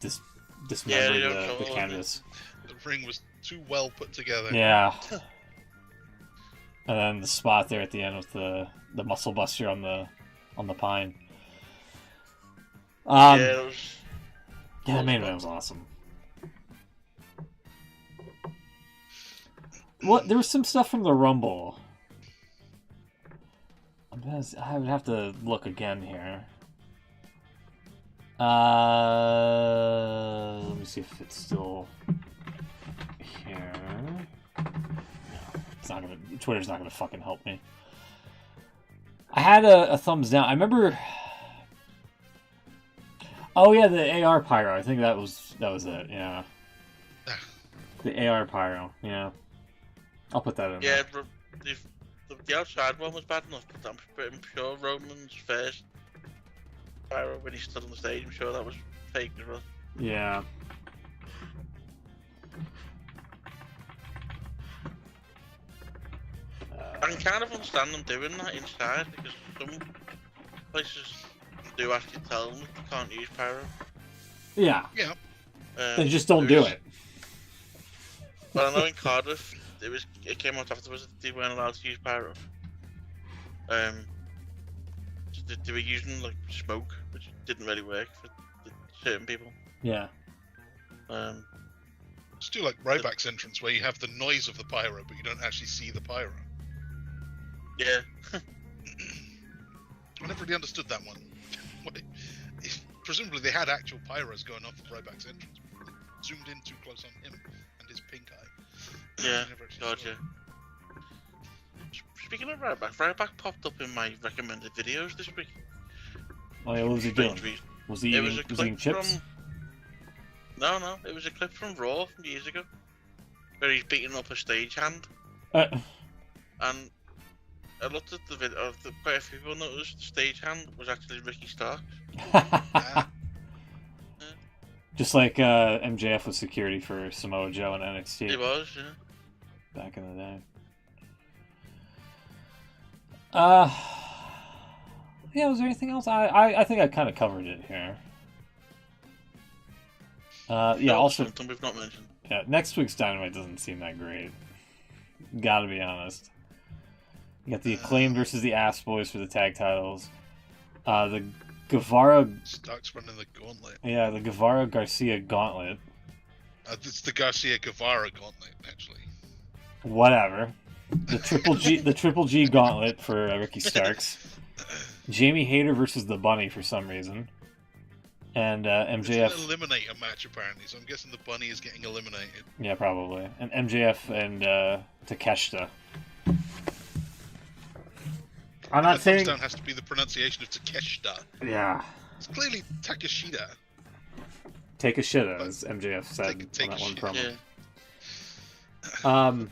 dismember the canvas. The ring was too well put together. Yeah. And then the spot there at the end with the muscle buster on the pine. It was. Yeah, the main event was awesome. What? There was some stuff from the Rumble. I would have to look again here. Let me see if it's still here. No, it's not gonna. Twitter's not gonna fucking help me. I had a thumbs down. I remember. Oh yeah, the AR pyro. I think that was it. Yeah. The AR pyro. Yeah. I'll put that in. Yeah, there. the outside one was bad enough, but I'm pretty sure Roman's first pyro when he stood on the stage, I'm sure that was fake as well. Yeah. I can kind of understand them doing that inside, because some places do actually tell them that they can't use pyro. Yeah. Yeah. They just don't do it. But I know in Cardiff, it came out afterwards that they weren't allowed to use pyro. They were using like smoke, which didn't really work for certain people. Yeah. Just do like Ryback's entrance, where you have the noise of the pyro, but you don't actually see the pyro. Yeah. I never really understood that one. Presumably they had actual pyros going off at Ryback's entrance. They zoomed in too close on him and his pink eye. Yeah. I never actually God, saw yeah. it. Speaking of Ryback popped up in my recommended videos this week. Oh yeah, what was he doing? Was he eating chips? From... No, it was a clip from Raw from years ago, where he's beating up a stagehand. And I looked at the video, quite a few people noticed the stagehand was actually Ricky Starks. Just like MJF was security for Samoa Joe in NXT. He was, yeah. Back in the day. Yeah, was there anything else? I think I kind of covered it here. Yeah, also something we've not mentioned. Yeah, next week's Dynamite doesn't seem that great. Gotta be honest. You got the Acclaim versus the Ass Boys for the tag titles. The Guevara... Starks running the gauntlet. Yeah, the Guevara-Garcia gauntlet. It's the Garcia-Guevara gauntlet, actually. Whatever. The Triple G gauntlet for Ricky Starks. Jamie Hayter versus the Bunny for some reason. And MJF... It's an eliminator match, apparently, so I'm guessing the Bunny is getting eliminated. Yeah, probably. And MJF and Takeshita. I'm not saying... Thumbs down has to be the pronunciation of Takeshita. Yeah. It's clearly Takeshita. Take a shita, as MJF said take on that a one shit, promo. Yeah.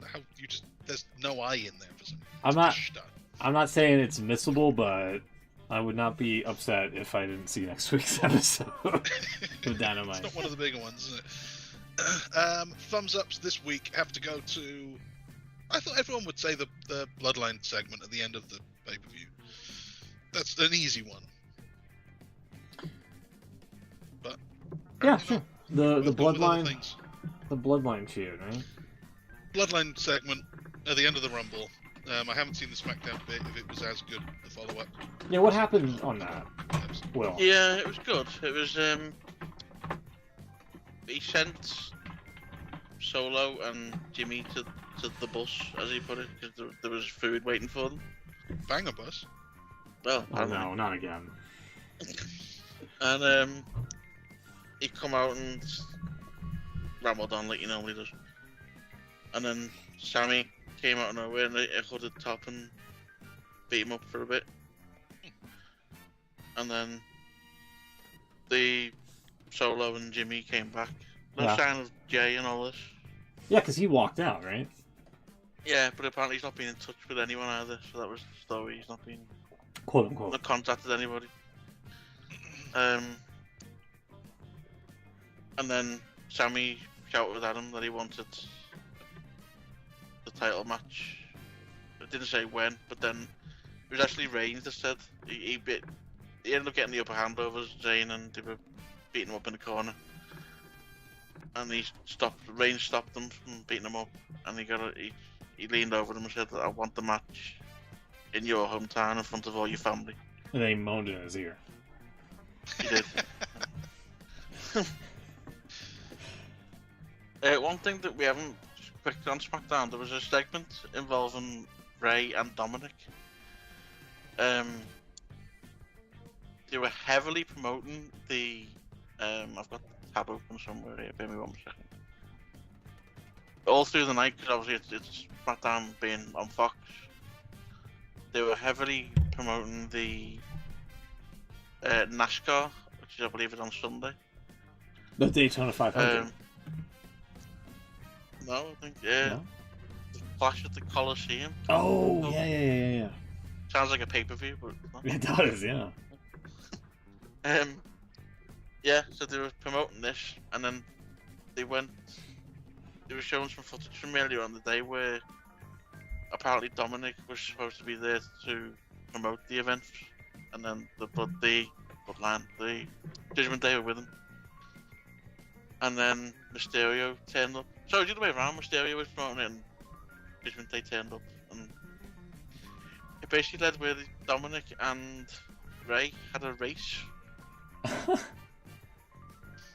How you just... There's no I in there for some reason. I'm not saying it's missable, but I would not be upset if I didn't see next week's episode of Dynamite. It's not one of the bigger ones, is it? Thumbs ups this week have to go to... I thought everyone would say the Bloodline segment at the end of the pay-per-view. That's an easy one. But yeah, sure. The Bloodline feud, right? Bloodline segment at the end of the Rumble. I haven't seen the SmackDown bit, if it was as good a follow-up. Yeah, what happened on that? Will? Yeah, it was good. It was, he sent Solo and Jimmy to the bus, as he put it, because there was food waiting for them. Banger bus. Well, Oh no, not again. And he come out and rambled on like he normally does. And then Sammy came out of nowhere and he hooded top and beat him up for a bit. And then the Solo and Jimmy came back. No sign of Jay and all this. Yeah, because he walked out, right? Yeah, but apparently he's not been in touch with anyone either, so that was the story. He's not been Quote unquote. not contacted anybody. And then Sammy shouted at him that he wanted the title match. It didn't say when, but then it was actually Reigns that said he ended up getting the upper hand over Zayn, and they were beating him up in the corner. And Reigns stopped them from beating him up, and he leaned over them and said that I want the match in your hometown in front of all your family. And then he moaned in his ear. He did. One thing that we haven't picked on SmackDown, there was a segment involving Ray and Dominic. They were heavily promoting the. I've got the tab open somewhere here. Bear me 1 second. All through the night, because obviously it's SmackDown being on Fox. They were heavily promoting the NASCAR, which I believe is on Sunday. The Daytona 500. No, I think No? the Clash at the Coliseum. Oh, yeah. Sounds like a pay-per-view, but it's not. It does, yeah. Yeah, so they were promoting this, and then they were showing some footage from earlier on the day where apparently Dominic was supposed to be there to promote the event, and then the Judgment Day were with him. And then Mysterio turned up. So the other way around, Mysterio was promoting it and Judgment Day turned up. And it basically led where Dominic and Ray had a race.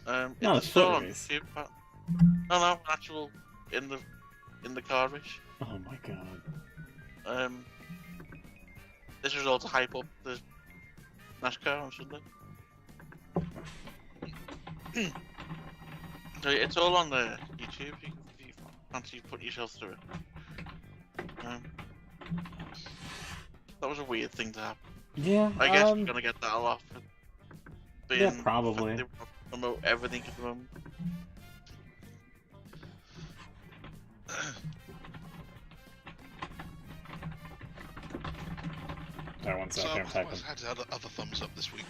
No, it's foot race. No, actual in the car race. Oh my god. This was all to hype up the NASCAR on Sunday. So it's all on the YouTube. If you fancy putting yourself through it. That was a weird thing to happen. Yeah. I guess we're gonna get that a lot. Yeah, probably. They promote everything at the moment. Sorry, 1 second. I'm So typing. I had to have other thumbs up this week.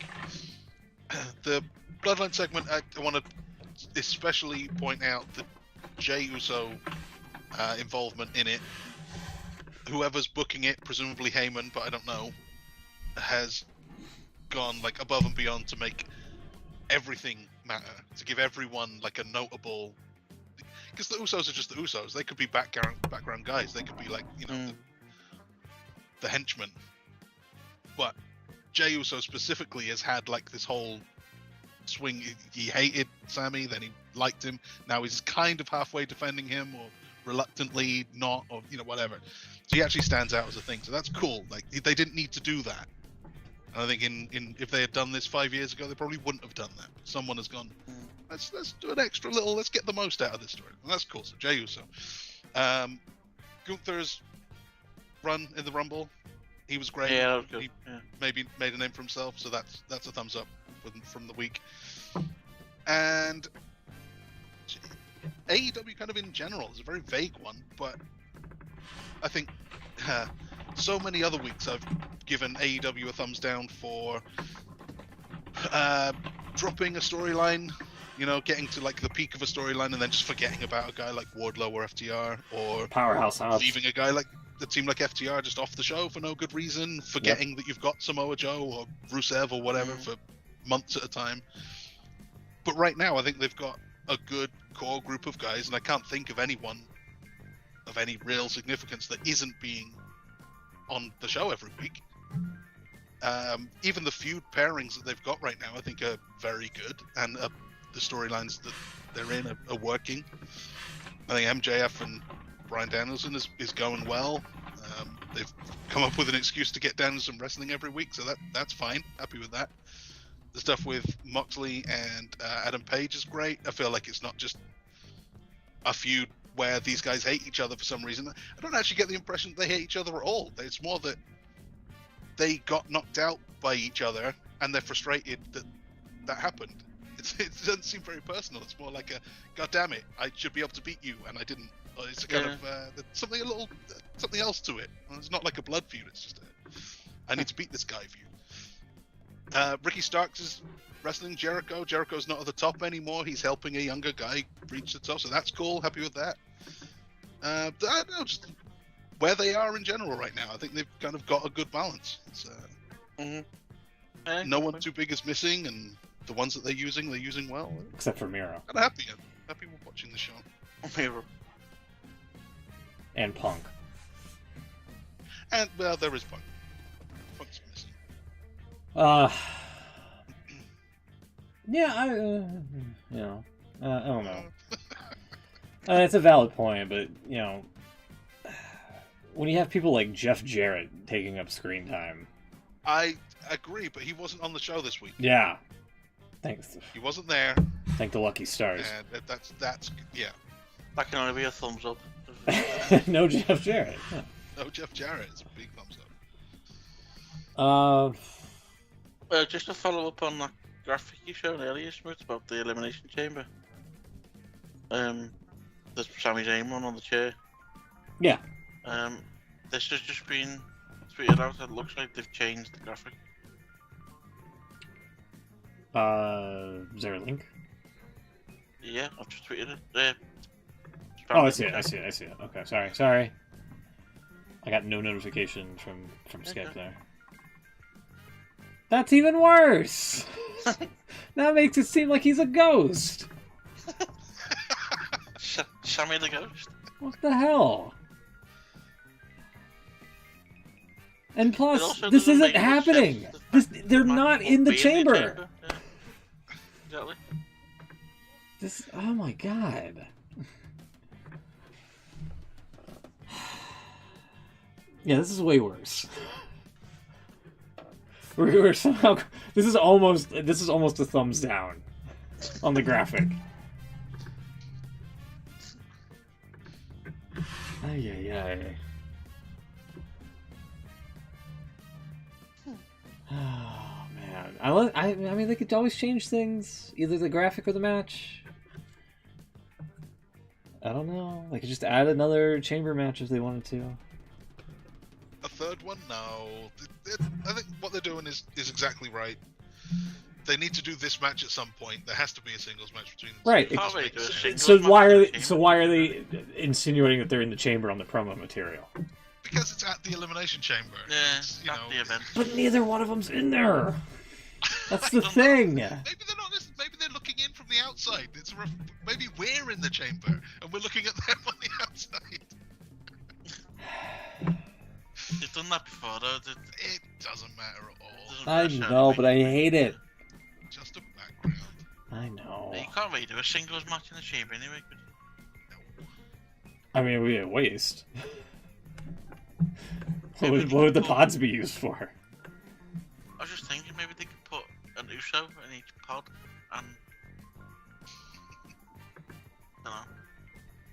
The Bloodline segment, I want to especially point out the Jey Uso involvement in it. Whoever's booking it, presumably Heyman, but I don't know, has gone like above and beyond to make everything matter, to give everyone like a notable. Because the Usos are just the Usos. They could be background guys. They could be like, you know, the henchmen. But Jey Uso specifically has had like this whole swing. He hated Sammy, then he liked him. Now he's kind of halfway defending him, or reluctantly not, or you know, whatever. So he actually stands out as a thing. So that's cool. Like they didn't need to do that. And I think in if they had done this 5 years ago, they probably wouldn't have done that. Someone has gone, let's do an extra little. Let's get the most out of this story. And that's cool. So Jey Uso, Gunther's run in the Rumble. He was great. Yeah, that was good. He maybe made a name for himself, so that's a thumbs up from the week. And AEW kind of in general is a very vague one, but I think so many other weeks I've given AEW a thumbs down for dropping a storyline, you know, getting to like the peak of a storyline and then just forgetting about a guy like Wardlow or FTR, or Powerhouse Hobbs. leaving a guy like a team like FTR just off the show for no good reason, forgetting that you've got Samoa Joe or Rusev or whatever for months at a time. But right now, I think they've got a good core group of guys, and I can't think of anyone of any real significance that isn't being on the show every week. Even the feud pairings that they've got right now, I think, are very good, and the storylines that they're in are working. I think MJF and Bryan Danielson is going well. They've come up with an excuse to get Danielson wrestling every week, so that's fine. Happy with that. The stuff with Moxley and Adam Page is great. I feel like it's not just a feud where these guys hate each other for some reason. I don't actually get the impression that they hate each other at all. It's more that they got knocked out by each other and they're frustrated that that happened. It doesn't seem very personal. It's more like a, God damn it, I should be able to beat you and I didn't. Or it's a kind of something else to it. It's not like a blood feud. It's just I need to beat this guy feud. Ricky Starks is wrestling Jericho. Jericho's not at the top anymore. He's helping a younger guy reach the top, so that's cool. Happy with that. I don't know, just where they are in general right now. I think they've kind of got a good balance. It's, no one too big is missing, and the ones that they're using well. Except for Miro. I'm happy. I'm happy with watching the show. Miro. And Punk. And, well, there is Punk. Punk's missing. Yeah, I don't know. It's a valid point, but, you know, when you have people like Jeff Jarrett taking up screen time. I agree, but he wasn't on the show this week. Yeah. Thanks. He wasn't there. Thank the lucky stars. And that's yeah. That can only be a thumbs up. No Jeff Jarrett. Yeah. No Jeff Jarrett. It's a big thumbs up. Just to follow up on that graphic you showed earlier, Smooth, about the Elimination Chamber. There's Sami Zayn one on the chair. Yeah. This has just been tweeted out. It looks like they've changed the graphic. Is there a link? Yeah, I've just tweeted it. Oh, I see it. Okay, sorry. I got no notification from Skype there. That's even worse! That makes it seem like he's a ghost! Sammy the Ghost? What the hell? And plus, It this doesn't isn't make much happening! sense. They're not in the chamber! Yeah. Exactly. Oh my god. Yeah, this is way worse. We're somehow. This is almost a thumbs down on the graphic. Ay. Oh man, I mean they could always change things, either the graphic or the match. I don't know. They could just add another chamber match if they wanted to. A third one? No. I think what they're doing is exactly right. They need to do this match at some point. There has to be a singles match between them. Right. So why are they insinuating that they're in the chamber on the promo material? Because it's at the Elimination Chamber. Yeah, it's, the event. But neither one of them's in there. That's the thing. Maybe they're not. Maybe they're looking in from the outside. Maybe we're in the chamber and we're looking at them on the outside. They've done that before, though. It doesn't matter at all. I know, but I hate it. Just a background. I know. You can't really do a singles match in the chamber anyway, could you? I mean, it would be a waste. What would the pods be used for? I was just thinking maybe they could put an Uso in each pod and... I don't know.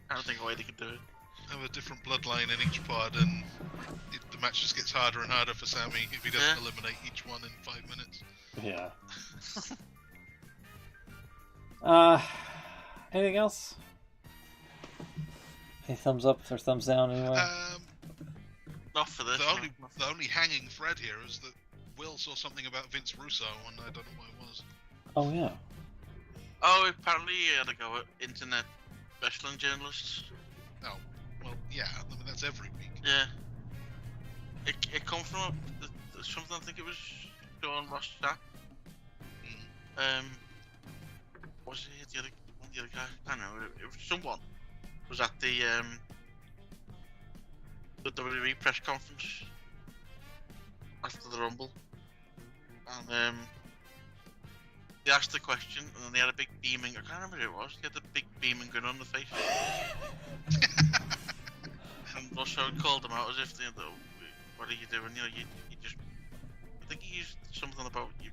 I don't think of a way they could do it. Have a different bloodline in each pod, and the match just gets harder and harder for Sammy if he doesn't eliminate each one in 5 minutes. Yeah. Anything else? Any thumbs up or thumbs down anyway? Not for this. The only hanging thread here is that Will saw something about Vince Russo, and I don't know what it was. Oh yeah. Oh, apparently he had to go at internet wrestling journalists. Oh, well, yeah. I mean, that's every week. Yeah. It come from something. I think it was Sean Ross Sapp. Was it the other guy? I don't know. It was someone was at the WWE press conference after the Rumble, and they asked the question, and then they had a big beaming. I can't remember who it was. They had a big beaming grin on the face. And also called them out as if what are you doing? You know, you just. I think he used something about you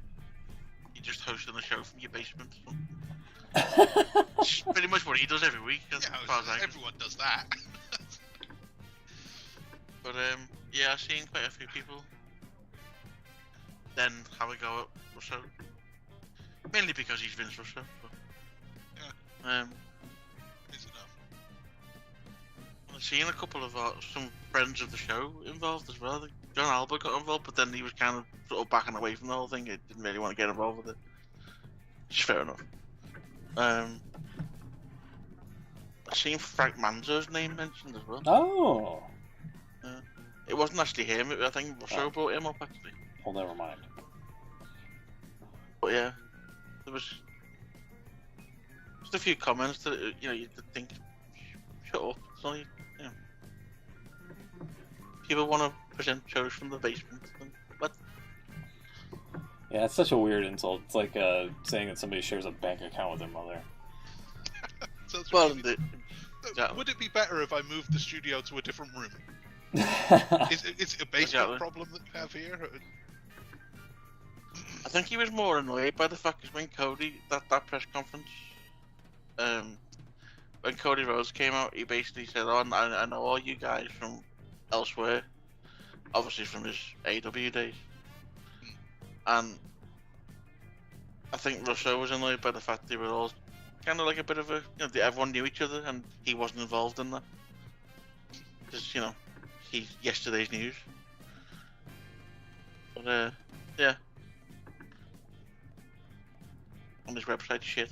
you're just hosting a show from your basement. It's pretty much what he does every week. As far as I can. Everyone does that. But yeah, I've seen quite a few people then have a go at Russo. Mainly because he's Vince Russo. But, Is enough. I've seen a couple of some friends of the show involved as well. John Albert got involved, but then he was kind of sort of backing away from the whole thing. He didn't really want to get involved with it. Which is fair enough. I've seen Frank Manzo's name mentioned as well. Oh. It wasn't actually him. I think Russo brought him up actually. Well, never mind. But yeah, there was just a few comments that you'd think, shut up. It's only people want to present shows from the basement. But Yeah, it's such a weird insult. It's like saying that somebody shares a bank account with their mother. Sounds well, really- would it be better if I moved the studio to a different room? Is it a basement Exactly. problem that we have here? I think he was more annoyed by the fact is when Cody that press conference, when Cody Rhodes came out, he basically said, "Oh, I know all you guys from elsewhere, obviously from his AW days," and I think Russo was annoyed by the fact they were all kind of like a bit of a, everyone knew each other and he wasn't involved in that because he's yesterday's news. But yeah. On his website, shit.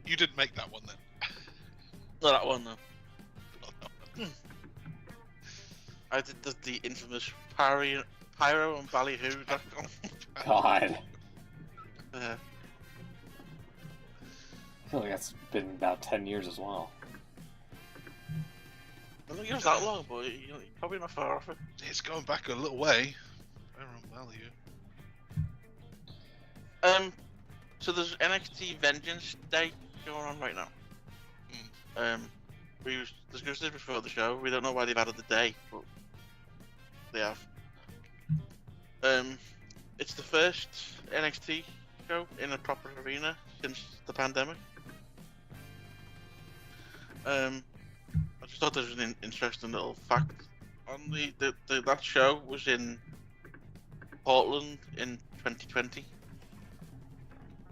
You didn't make that one then. Not that one, though. I did the infamous Pyro and Ballyhoo.com. God. Yeah. I feel like that's been about 10 years as well. I don't think it was that long, but you're probably not far off it. It's going back a little way. Value. So there's NXT Vengeance Day going on right now. We discussed this before the show. We don't know why they've added the day, but they have. It's the first NXT show in a proper arena since the pandemic. I just thought there was an interesting little fact on that show was in Portland in 2020,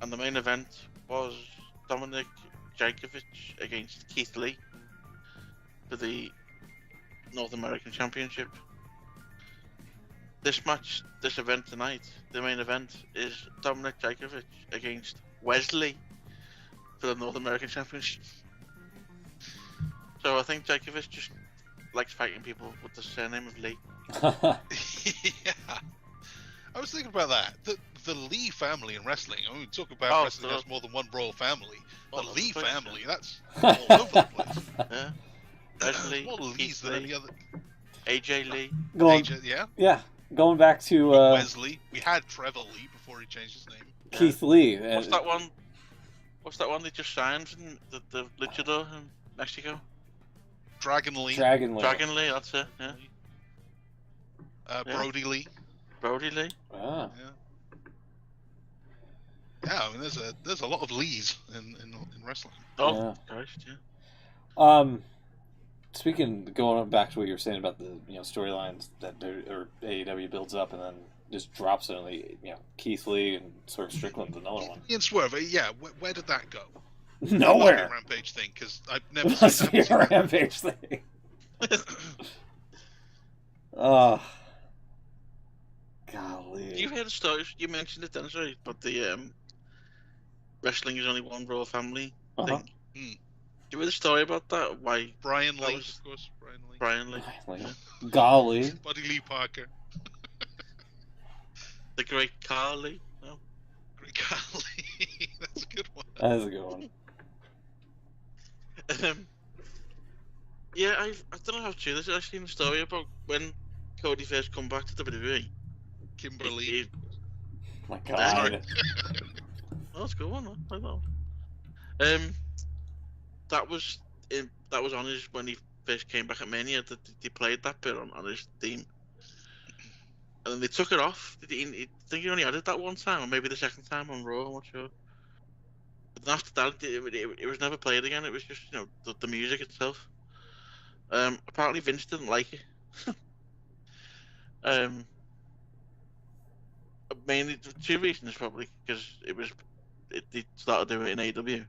and the main event was Dominic Djokovic against Keith Lee for the North American Championship. This event tonight, the main event is Dominic Djokovic against Wesley for the North American Championship. So I think Djokovic just likes fighting people with the surname of Lee. Yeah. I was thinking about that. The Lee family in wrestling. I mean, we talk about wrestling has more than one royal family. The Lee family, that's all over the place. Yeah. Wesley, More Lees than any other. AJ Lee. AJ, yeah. Yeah, going back to Wesley. We had Trevor Lee before he changed his name. Keith Lee. What's that one they just signed from the Luchador in Mexico? Dragon Lee. Dragon Lee. Dragon Lee, that's it. Yeah. Brody Lee. Brody Lee. Ah. Yeah, I mean, there's a lot of Lees in wrestling. Oh, Yeah. Christ, yeah. Speaking, going back to what you were saying about the storylines that AEW builds up and then just drops suddenly, Keith Lee and sort of Strickland's another one. Ian Swerve, yeah. Where did that go? Nowhere. The Rampage thing, because I've never Must seen be a that. Rampage thing. Oh. Golly. You heard the story? You mentioned it then, sorry, but the wrestling is only one royal family thing. Mm. You heard the story about that? Why Brian that Lee, was- of course. Brian Lee, Golly. Buddy Lee Parker. the great Carl Lee? No. Great golly. That's a good one. That is a good one. Yeah, I don't know how true this is. I've seen a story about when Cody first come back to WWE. Kimberly. My God. Oh, that's a good one. I know. That was on his when he first came back at Mania. That they played that bit on his theme. And then they took it off. I think he only had it that one time, or maybe the second time on Raw. I'm not sure. But then after that, it was never played again. It was just the music itself. Apparently Vince didn't like it. Mainly two reasons probably because they started doing it in AW.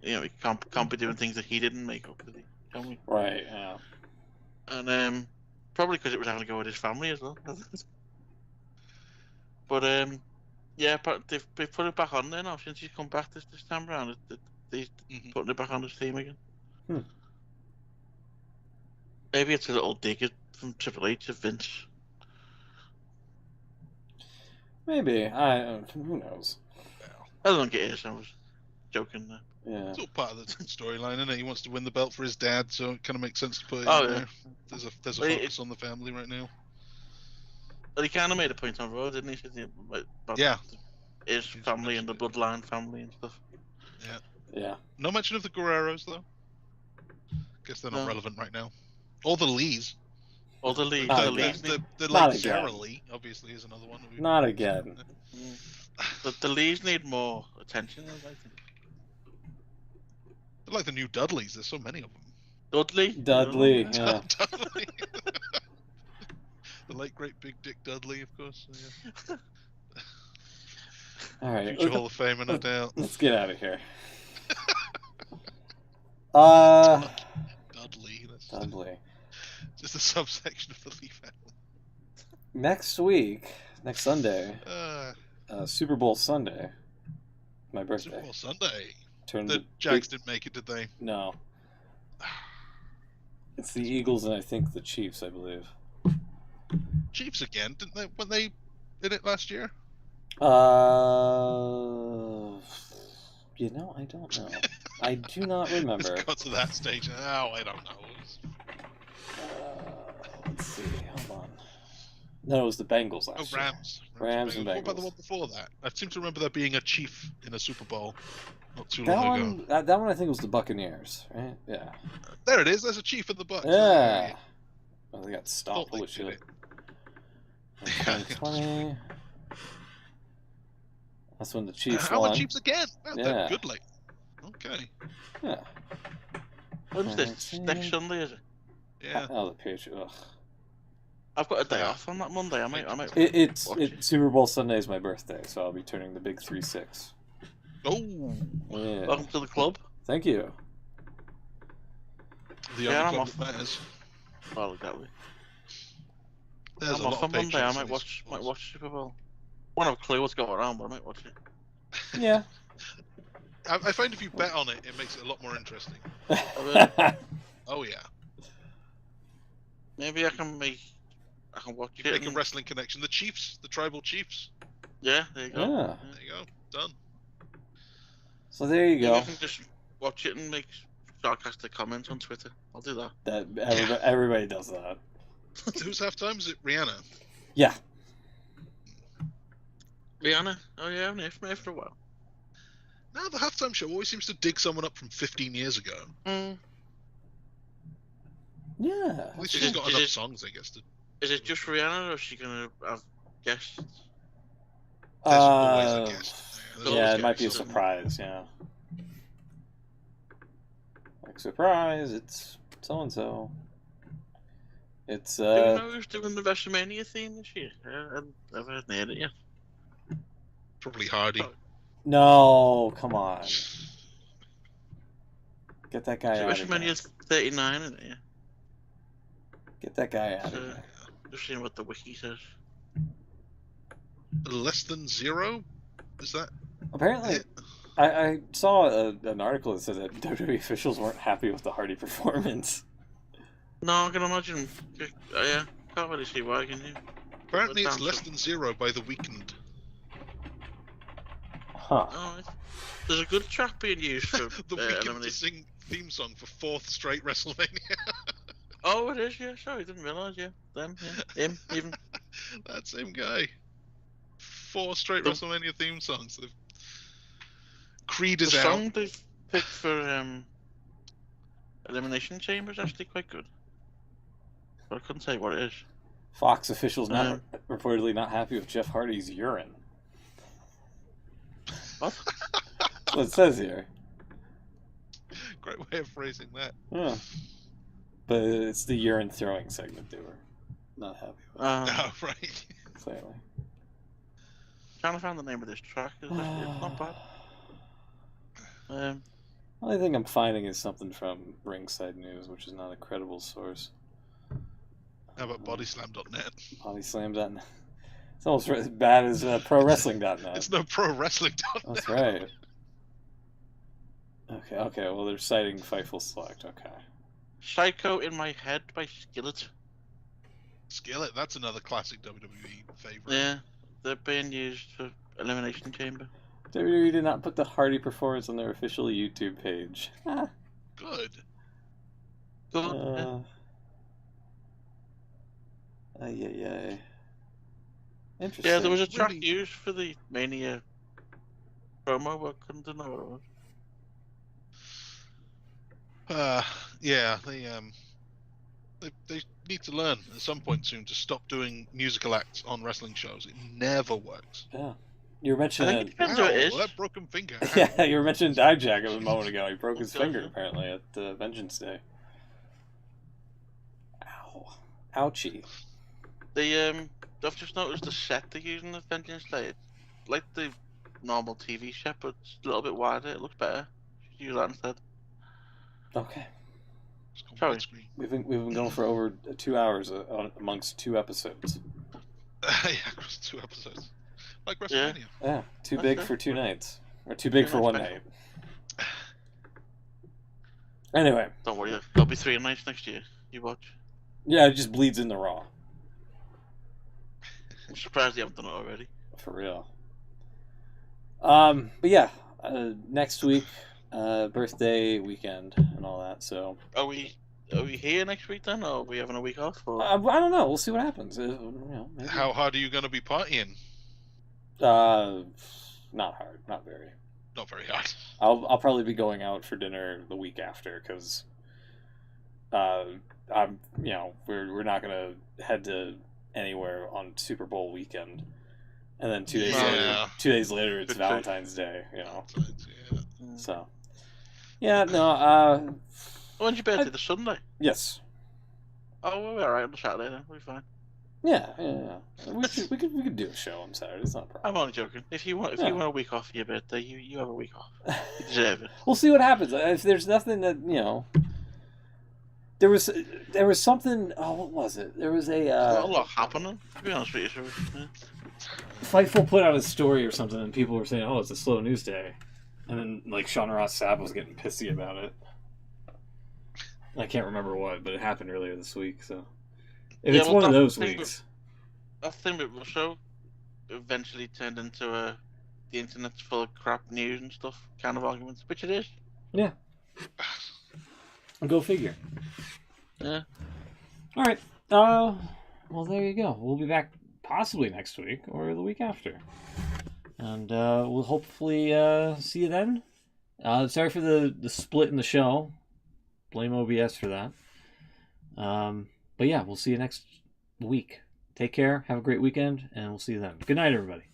He can't be doing things that he didn't make up, did he? Can we? Right. Yeah. And probably because it was having to go with his family as well. But yeah, but they've put it back on there now since he's come back this time around. They're putting it back on his theme again. Maybe it's a little dig from Triple H of Vince. Maybe. Who knows? I don't get it. I was joking there. Yeah. It's all part of the storyline, isn't it? He wants to win the belt for his dad, so it kind of makes sense to put it Oh, in yeah. there. There's a focus on the family right now. But he kind of made a point on Raw, didn't he? About his family and the bloodline family and stuff. Yeah. No mention of the Guerreros, though. Guess they're not relevant right now. Or the Lees. Or the Lees. Not The again. Lees The Not late Sarah again. Lee, obviously, is another one. Not again. But the Lees need more attention, I think. They're like the new Dudleys. There's so many of them. Dudley. Yeah. Dudley. The late great Big Dick Dudley, of course. Yeah. All right. Future Hall of Famer, no doubt. Let's get out of here. Dudley. That's Dudley. just a subsection of the Lee family. Next Sunday, Super Bowl Sunday, my birthday. Super Bowl Sunday. Turned The Jags didn't make it, did they? No. It's the Eagles and I think the Chiefs, I believe. Chiefs again, didn't they? When they did it last year? I don't know. I do not remember. It's got to that stage. Oh, I don't know. Let's see. Hold on. No, it was the Bengals last year. Rams and Bengals. What about the one before that? I seem to remember there being a Chief in a Super Bowl not too That long one, ago. that one I think was the Buccaneers, right? Yeah. There it is. There's a Chief in the Bucs. Yeah. Oh, they got stopped. Thought they Holy did shit. it. 2020. That's when the Chiefs How won. the Chiefs again? Well, Yeah. they're good, like. Okay. Yeah. When's this? Next Sunday, is it? Yeah. Oh, the Patriots. Ugh. I've got a day off on that Monday. I might It's watch it. Super Bowl Sunday is my birthday, so I'll be turning the big 3-6. Oh. Yeah. Welcome to the club. Thank you. The Yeah, only I'm club that matters. Well, exactly. There's I'm a off lot on of Monday. I patience might in watch Super Bowl. I don't have a clue what's going on, but I might watch it. Yeah. I find if you bet on it, it makes it a lot more interesting. Oh yeah. Maybe I can watch You it. make a wrestling connection. The Chiefs, the tribal chiefs. Yeah, there you go. Yeah. There you go. Done. So there you Maybe go. I can just watch it and make sarcastic comments on Twitter. I'll do that. Everybody does that. Who's halftime? Is it Rihanna? Yeah. Rihanna? Oh yeah, I'm here for a while. No, the halftime show always seems to dig someone up from 15 years ago. Yeah. At least she's got enough songs, I guess. Is it just Rihanna, or is she gonna have guests? There's always a guest. Yeah, it might be a surprise. Yeah. Like surprise, it's so and so. It's Do you know who's doing the WrestleMania theme this year? I haven't heard it yet. Probably Hardy. No, come on. Get that guy So out of here. WrestleMania's 39, isn't it? Yeah. Get that guy out of So, here. just seeing what the wiki says. Less than zero? Is that Apparently, it? I saw an article that said that WWE officials weren't happy with the Hardy performance. No, I can imagine. Yeah, can't really see why, can you? Apparently it's Damn, less so- than zero by the weekend. Huh. Oh, there's a good track being used for The weekend to elimination. sing theme song for 4th straight WrestleMania. Oh, it is, yeah. Sorry, didn't realise, yeah. Them, yeah. Him, even. That same guy. 4 straight The- WrestleMania theme songs. Creed The is song out. they've picked for Elimination Chamber is actually quite good. But I couldn't say what it is. Fox officials reportedly not happy with Jeff Hardy's urine. What? That's what it says here. Great way of phrasing that. Yeah. But it's the urine throwing segment they were not happy with. Oh, right. Clearly. Trying to find the name of this track. It's not bad. The only thing I'm finding is something from Ringside News, which is not a credible source. How about bodyslam.net? Bodyslam.net. It's almost as bad as ProWrestling.net. It's no ProWrestling.net. That's right. Okay. Well, they're citing Fightful Select. Okay. Psycho in My Head by Skillet. Skillet, that's another classic WWE favorite. Yeah, they're being used for Elimination Chamber. WWE did not put the Hardy performance on their official YouTube page. Good. Good. Yeah. Interesting. Yeah, there was a track used for the Mania promo, but I couldn't know what it was. Yeah, they need to learn at some point soon to stop doing musical acts on wrestling shows. It never works. Yeah. You were mentioning it depends who it is. That broken finger. Yeah, you were mentioning Dijak a moment ago. He broke his finger apparently at Vengeance Day. Ow. Ouchie. I've just noticed the set they're using at Vengeance Day. It's like the normal TV set, but it's a little bit wider. It looks better. Should use that instead. Okay. Sorry. We've been going for over 2 hours amongst 2 episodes. Yeah, across 2 episodes. Like WrestleMania. Yeah, too big for 2 nights. Or too big for 1 night. Anyway. Don't worry, there'll be 3 nights next year. You watch. Yeah, it just bleeds into Raw. I'm surprised you haven't done it already. For real. But yeah, next week, birthday weekend and all that, so... Are we here next week then, or are we having a week off? Or... I don't know. We'll see what happens. Maybe. How hard are you going to be partying? Not hard. Not very. Not very hard. I'll probably be going out for dinner the week after because, we're not gonna head to anywhere on Super Bowl weekend, and then 2 days later, 2 days later it's Valentine's Day. So, yeah, no. When's your birthday? The Sunday? Yes. Oh, we'll be alright on the Saturday then. We'll be fine. Yeah. We could do a show on Saturday. It's not a problem. I'm only joking. If you want a week off for your birthday, you have a week off. You deserve it. We'll see what happens. If there's nothing that there was something. Oh, what was it? There was a lot happening. To be honest with you, yeah. Fightful put out a story or something, and people were saying, "Oh, it's a slow news day," and then like Sean Ross Sapp was getting pissy about it. I can't remember what, but it happened earlier this week. So if it's one of those weeks, that thing with Russo eventually turned into the internet's full of crap news and stuff kind of arguments, which it is. Yeah. Go figure. Yeah. All right. Well, there you go. We'll be back possibly next week or the week after, and we'll hopefully see you then. Sorry for the split in the show. Blame OBS for that. But yeah, we'll see you next week. Take care. Have a great weekend, and we'll see you then. Good night, everybody.